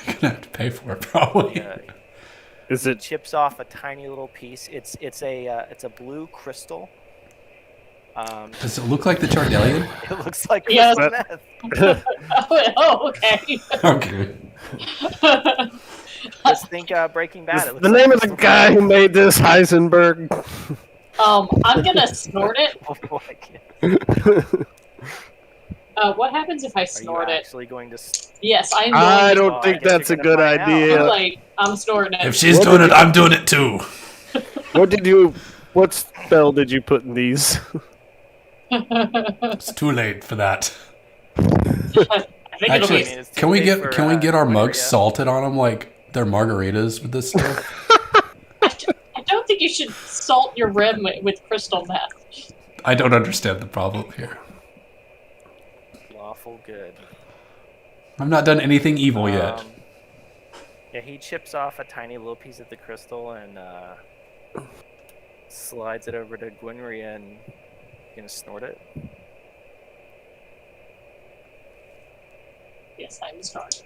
You're gonna have to pay for it, probably. Is He it? chips off a tiny little piece. It's a blue crystal. Does it look like the Chardelian? It looks like Yes. crystal meth. Oh, okay. Okay. Just think Breaking Bad. It looks The like name of the crystal guy who made this, Heisenberg. I'm gonna snort it. meth. Oh, I can't. What happens if I Are you snort it? actually going to? Yes, I'm going I to. don't think guess that's a you're gonna good find out. Too idea. late. I'm snorting If it. she's What doing did it, I'm doing it too. What spell did you put in these? It's too late for that. I think Actually, it'll be. it's too can we late get for, can we get our mugs Quadria. salted on them like they're margaritas with this stuff? I don't think you should salt your rim with crystal meth. I don't understand the problem here. Lawful good. I've not done anything evil yet. Yeah, he chips off a tiny little piece of the crystal and slides it over to Gwynria and gonna snort it. Yes, I'm snorting.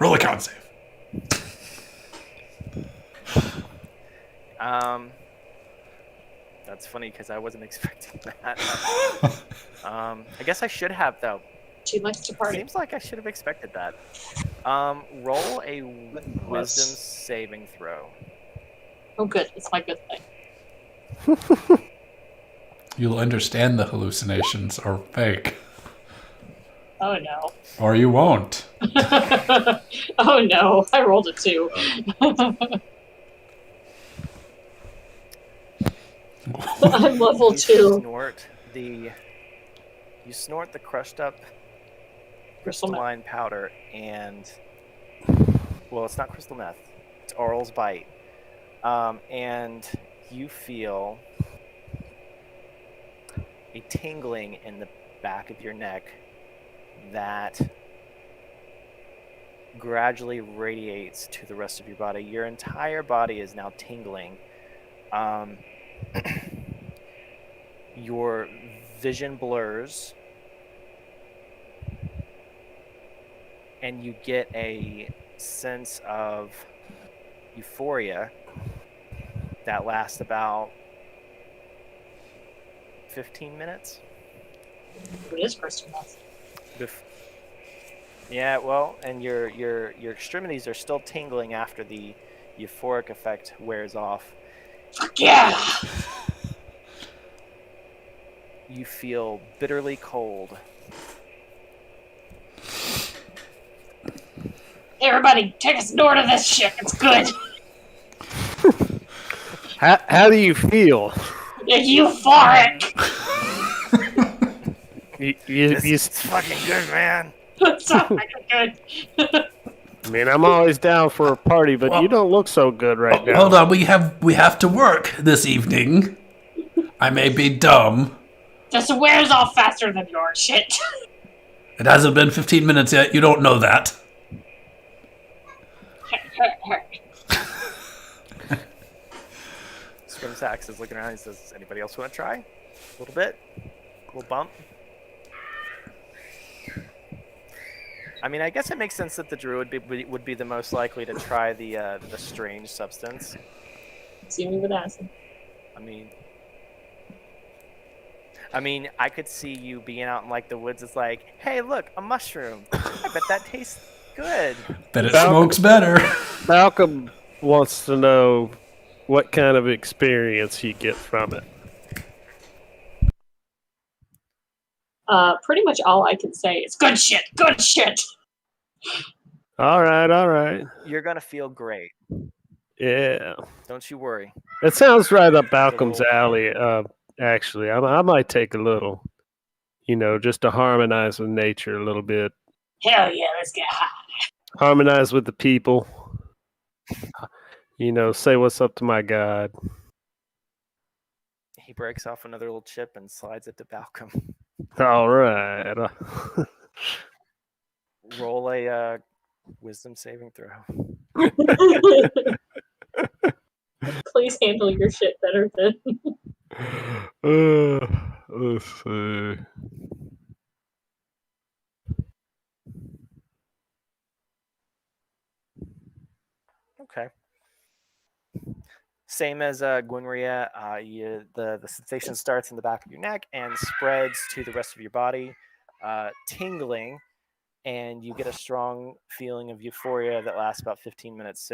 Roll a con save. That's funny because I wasn't expecting that. I guess I should have though. She likes to party. Seems like I should have expected that. Roll a wisdom saving throw. Oh, good. It's my good thing. You'll understand the hallucinations are fake, Oh no. or you won't. Oh no. I rolled a 2. I'm level 2. You snort the crushed up Crystal meth. crystalline powder and well, it's not crystal meth. It's Oral's Bite. And you feel a tingling in the back of your neck that gradually radiates to the rest of your body. Your entire body is now tingling. Your vision blurs, and you get a sense of euphoria that lasts about 15 minutes. It is crystal meth. Yeah, well, and your extremities are still tingling after the euphoric effect wears off. Yeah. You feel bitterly cold. Hey, everybody, take a snort of this shit. It's good. How do you feel? Euphoric. It's fucking good, man. It's so fucking good. I mean, I'm always down for a party, but you don't look so good right now. Hold on, we have to work this evening. I may be dumb. Just wears off faster than your shit. It hasn't been 15 minutes yet. You don't know that. Scrimsax is looking around. He says, "Does anybody else want to try? A little bit, a little bump." I mean, I guess it makes sense that the druid would be the most likely to try the strange substance. See me with acid. I mean, I could see you being out in like the woods. It's like, hey, look, a mushroom. I bet that tastes good. Bet it smokes better. Malcolm wants to know what kind of experience you get from it. Pretty much all I can say is good shit, good shit. All right. You're gonna feel great. Yeah. Don't you worry. It sounds right up Malcolm's alley. Actually, I might take a little, just to harmonize with nature a little bit. Hell yeah, let's get high. Harmonize with the people. Say what's up to my God. He breaks off another little chip and slides it to Balcom. All right. Roll a wisdom saving throw. Please handle your shit better than. Let's see. Okay. Same as Gwynria, the sensation starts in the back of your neck and spreads to the rest of your body, tingling, and you get a strong feeling of euphoria that lasts about 15 minutes.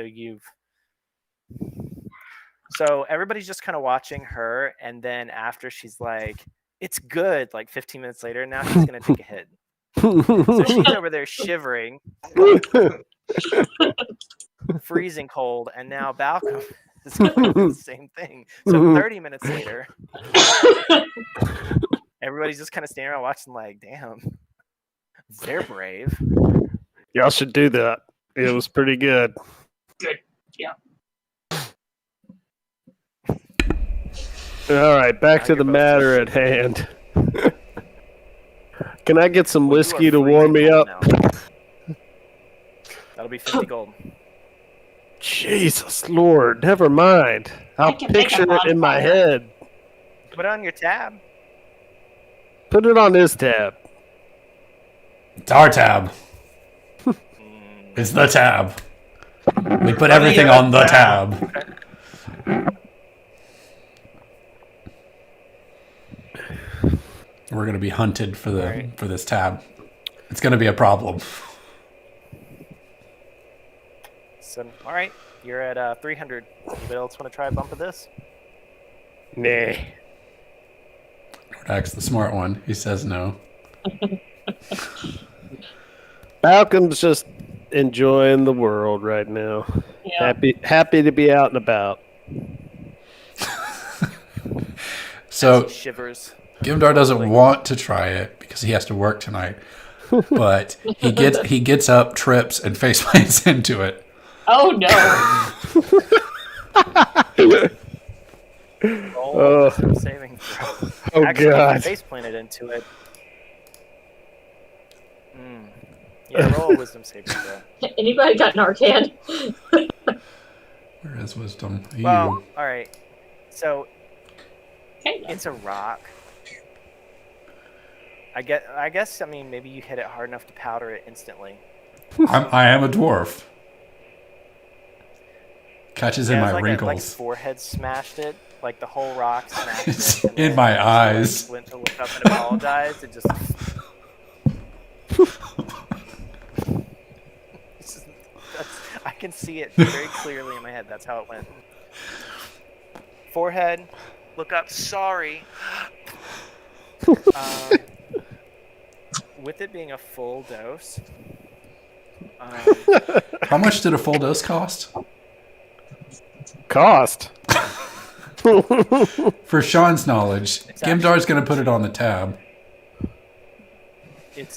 So everybody's just kind of watching her, and then after she's like, "It's good," like 15 minutes later, now she's gonna take a hit. So she's over there shivering, freezing cold, and now Balcom is going to do the same thing. So 30 minutes later, everybody's just kind of standing around watching like, damn, they're brave. Y'all should do that. It was pretty good. Good. Yeah. All right, back Now to you're the both matter at freezing. hand. Can I get some Well, you whiskey are to warm me freezing up? cold now. That'll be 50 gold. Jesus Lord, never mind. I'll can make a picture it in my bonfire. head. Put it on your tab. Put it on this tab. It's our tab. Mm, It's the tab. We put everything on the tab. We're gonna be hunted for for this tab. It's gonna be a problem. So, all right, you're at 300. Anybody else want to try a bump of this? Nah. Nordax, the smart one, he says no. Malcolm's just enjoying the world right now. Yeah. Happy to be out and about. So Shivers. Gimdar doesn't want to try it because he has to work tonight. But he gets up, trips, and face plants into it. Oh no. Roll a wisdom saving throw. Oh Actually, if God. you face planted into it. Yeah, roll a wisdom saving throw. Anybody got Narcan? Where is wisdom? Well, all right. So Okay. it's a rock. I guess. I mean, maybe you hit it hard enough to powder it instantly. I am a dwarf. Catches in Yeah, my it's like wrinkles. like forehead smashed it. Like the whole rock smashed It's it. and in then my she, eyes. Went to look up and apologize. It just. I can see it very clearly in my head. That's how it went. Forehead, look up. Sorry. With it being a full dose. How much did a full dose cost? Cost. For Sean's knowledge, It's Gimdar's going to put it on the tab. It's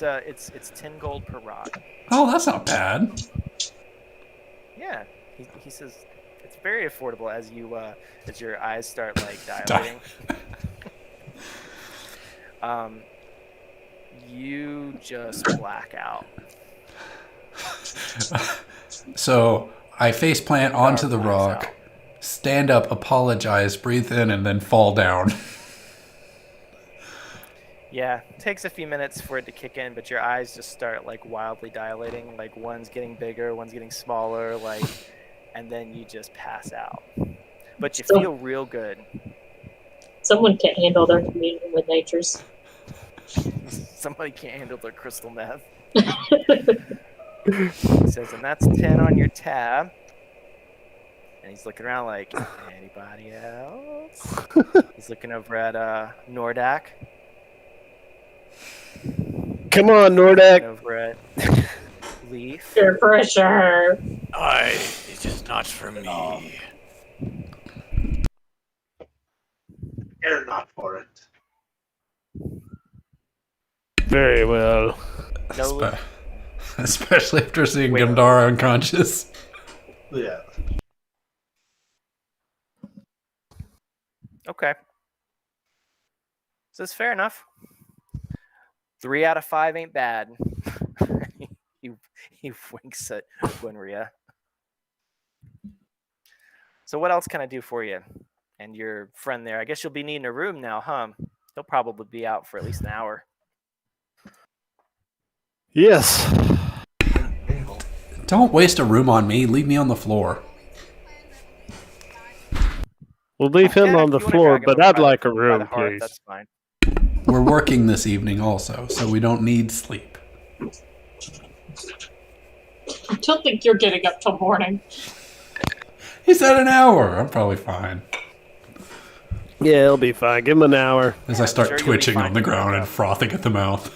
10 gold per rock. Oh, that's not bad. Yeah, he says it's very affordable as you as your eyes start like dilating. You just black out. So I faceplant onto the blacks rock, out. stand up, apologize, breathe in, and then fall down. Yeah, it takes a few minutes for it to kick in, but your eyes just start like wildly dilating. Like one's getting bigger, one's getting smaller, like, and then you just pass out. But you So- feel real good. Someone can't handle their communion with nature's. Somebody can't handle their crystal meth. He says, and that's 10 on your tab. And he's looking around like, anybody else? He's looking over at Nordak. Come on, Nordak. Over at Leaf. Peer pressure. It is not for me. Care not for it. Very well. No, Espe- Especially after seeing Wait. Gundar unconscious. Yeah. okay. So it's fair enough. 3 out of 5 ain't bad. he winks at Winria. So what else can I do for you and your friend there? I guess you'll be needing a room now, huh? He'll probably be out for at least an hour. Yes. Don't waste a room on me. Leave me on the floor. We'll leave him Yeah, on if the you wanna floor, drag him but over I'd by the- like a by the room, hearth, please. That's fine. We're working this evening also, so we don't need sleep. I don't think you're getting up till morning. He said an hour. I'm probably fine. Yeah, he'll be fine. Give him an hour. As I start sure you'll be twitching fine on the to wake ground and up. frothing at the mouth.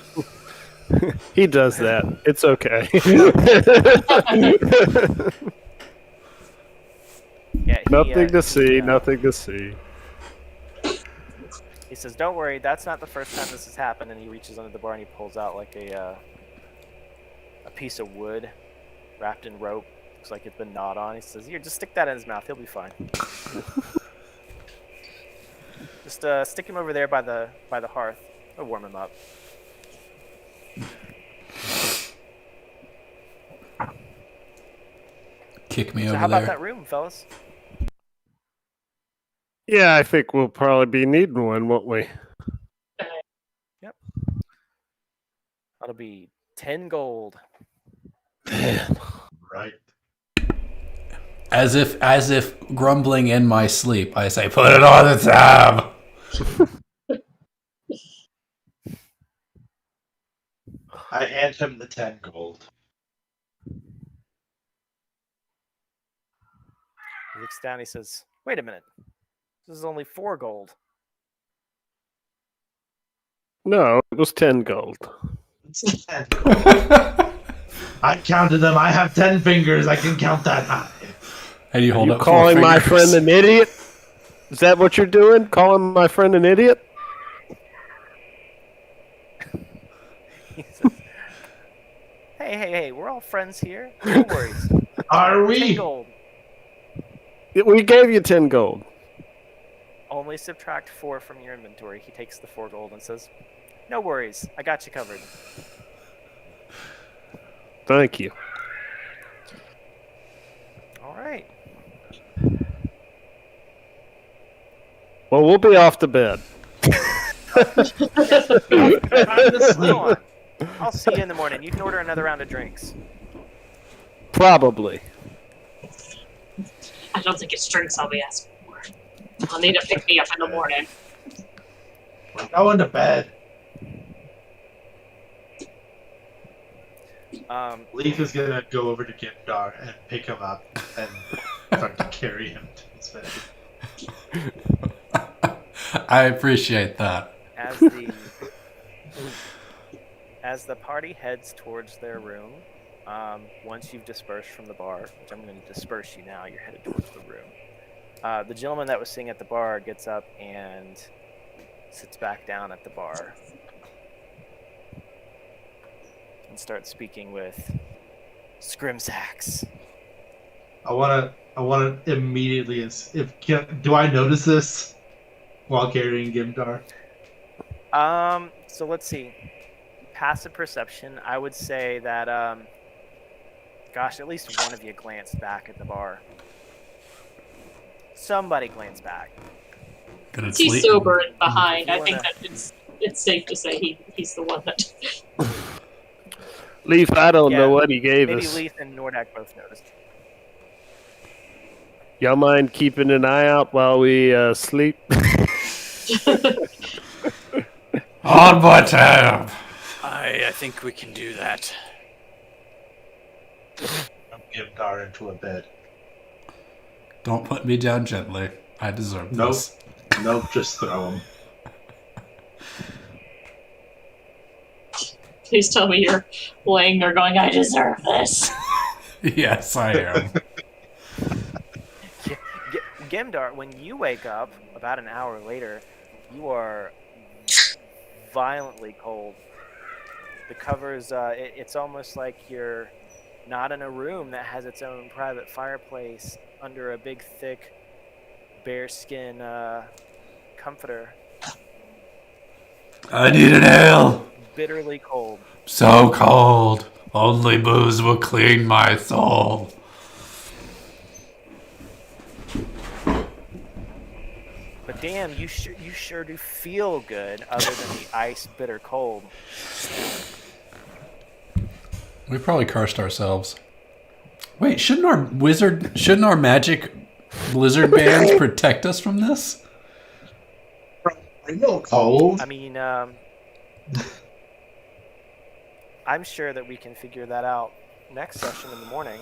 He does that. It's okay. Yeah, Nothing to he, see. Nothing to see. He says, "Don't worry, that's not the first time this has happened." And he reaches under the bar and he pulls out like a piece of wood wrapped in rope. Looks like it's been gnawed on. He says, "Here, just stick that in his mouth. He'll be fine." Just stick him over there by the hearth. It'll warm him up. Kick me So over how about there. that room, fellas? Yeah, I think we'll probably be needing one, won't we? That'll be 10 gold. Right. As if grumbling in my sleep, I say, "Put it on the tab." I hand him the 10 gold. He looks down. He says, "Wait a minute. This is only 4 gold." No, it was 10 gold. It's 10 gold. I counted them. I have 10 fingers. I can count that high. And you hold You up 4 calling my fingers. friend an idiot? Is that what you're doing? Calling my friend an idiot? He says, hey, we're all friends here. No worries. Are 10 we? gold. We gave you 10 gold. Only subtract 4 from your inventory. He takes the 4 gold and says, "No worries. I got you covered." Thank you. All right. Well, we'll be off to bed. Go on. I'll see you in the morning. You can order another round of drinks. Probably. I don't think it's drinks I'll be asking for. I'll need to pick me up in the morning. We're going to bed. Leaf is gonna go over to Gimdar and pick him up and start to carry him to his bed. I appreciate that. As the party heads towards their room, once you've dispersed from the bar, which I'm going to disperse you now, you're headed towards the room. The gentleman that was sitting at the bar gets up and sits back down at the bar and starts speaking with Scrimsax. I wanna immediately do I notice this while carrying Gimdar? So let's see. Passive perception. I would say that, gosh, at least one of you glanced back at the bar. Somebody glanced back. Gonna He's sleep. sober and behind. You I think wanna- that it's safe to say he's the one that. Leaf, I don't know Yeah, what he gave Maybe us. Leith and Nordak both noticed. Y'all mind keeping an eye out while we sleep? On my tab. I think we can do that. I'll give Dar into a bed. Don't put me down gently. I deserve Nope. this. Nope, just throw him. Please tell me you're laying there going, I deserve this. Yes, I am. Gimdar, when you wake up about an hour later, you are violently cold. The covers, it's almost like you're not in a room that has its own private fireplace under a big, thick, bearskin comforter. I need an ale. Bitterly cold. So cold. Only booze will clean my soul. But damn, you sure do feel good other than the ice bitter cold. We probably cursed ourselves. Wait, shouldn't our magic blizzard bands protect us from this? Real cold. I mean, I'm sure that we can figure that out next session in the morning,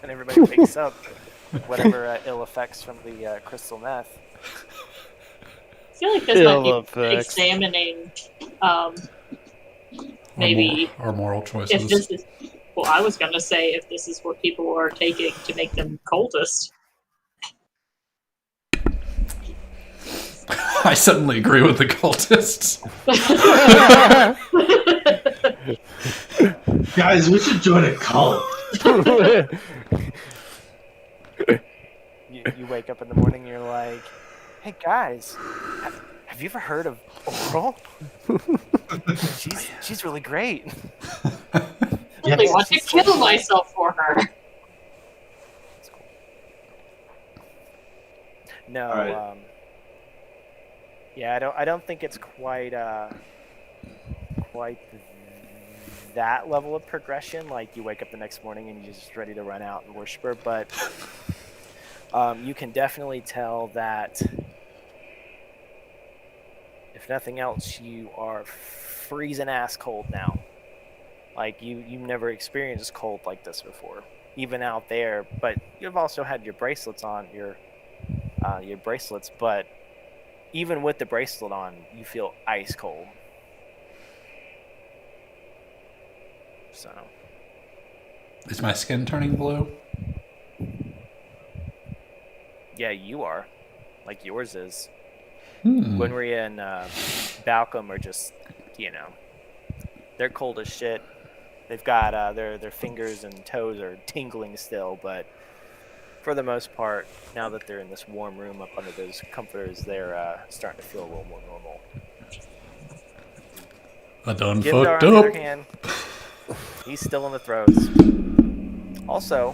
and everybody wakes up whatever ill effects from the crystal meth. I feel like this might Ill be effects. examining maybe Our moral if choices. this is. Well, I was going to say if this is what people are taking to make them cultists. I suddenly agree with the cultists. Guys, we should join a cult. You wake up in the morning, and you're like, "Hey guys, have you ever heard of Oral? she's really great." I Yes. want to kill myself for her. No, Alright. yeah, I don't think it's quite that level of progression. Like you wake up the next morning and you're just ready to run out and worship her, but you can definitely tell that if nothing else, you are freezing ass cold now. Like you've never experienced cold like this before, even out there. But you've also had your bracelets on, your bracelets, but even with the bracelet on, you feel ice cold. So Is my skin turning blue? yeah, you are, like yours is. Hmm. Gwynria and Balcom are just, they're cold as shit. They've got their fingers and toes are tingling still, but for the most part, now that they're in this warm room up under those comforters, they're starting to feel a little more normal. I done Gimdar, fucked on the other up. hand, he's still in the throes. Also,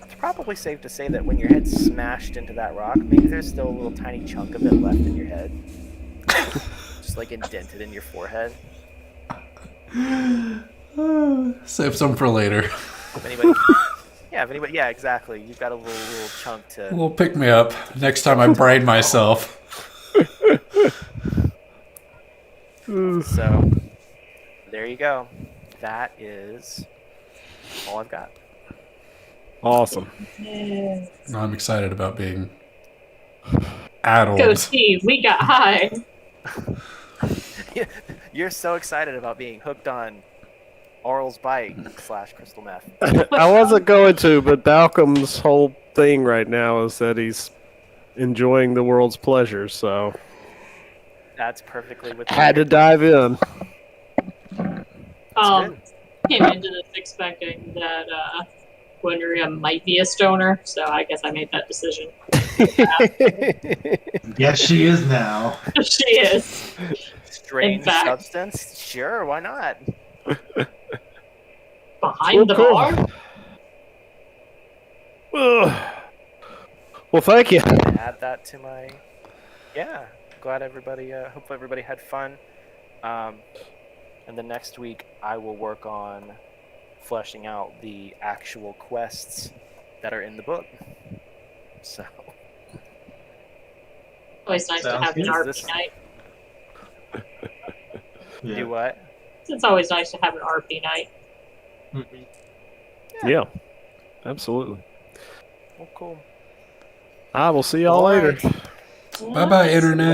it's probably safe to say that when your head's smashed into that rock, maybe there's still a little tiny chunk of it left in your head. Just like indented in your forehead. Save some for later. If anybody, yeah, exactly. You've got a little chunk to. Well, pick me up next time I brain myself. So, there you go. That is all I've got. Awesome. I'm excited about being addled. Go Steve, we got high. You're so excited about being hooked on Oral's bite / crystal meth. I wasn't going to, but Balcom's whole thing right now is that he's enjoying the world's pleasures, so That's perfectly with had to dive in. Came into this expecting that Gwynria might be a stoner, so I guess I made that decision. Yes, she is now. She is. Strange fact. substance? Sure, why not? Behind the Cool. bar? Well, thank you. Add that to my. Yeah, glad everybody. Hope everybody had fun. And then next week I will work on fleshing out the actual quests that are in the book. So Always nice to Sounds have an good. RP This- night. Yeah. do what? It's always nice to have an RP night. Yeah, absolutely. Well, cool. I will see y'all All later. right. Bye bye, internet.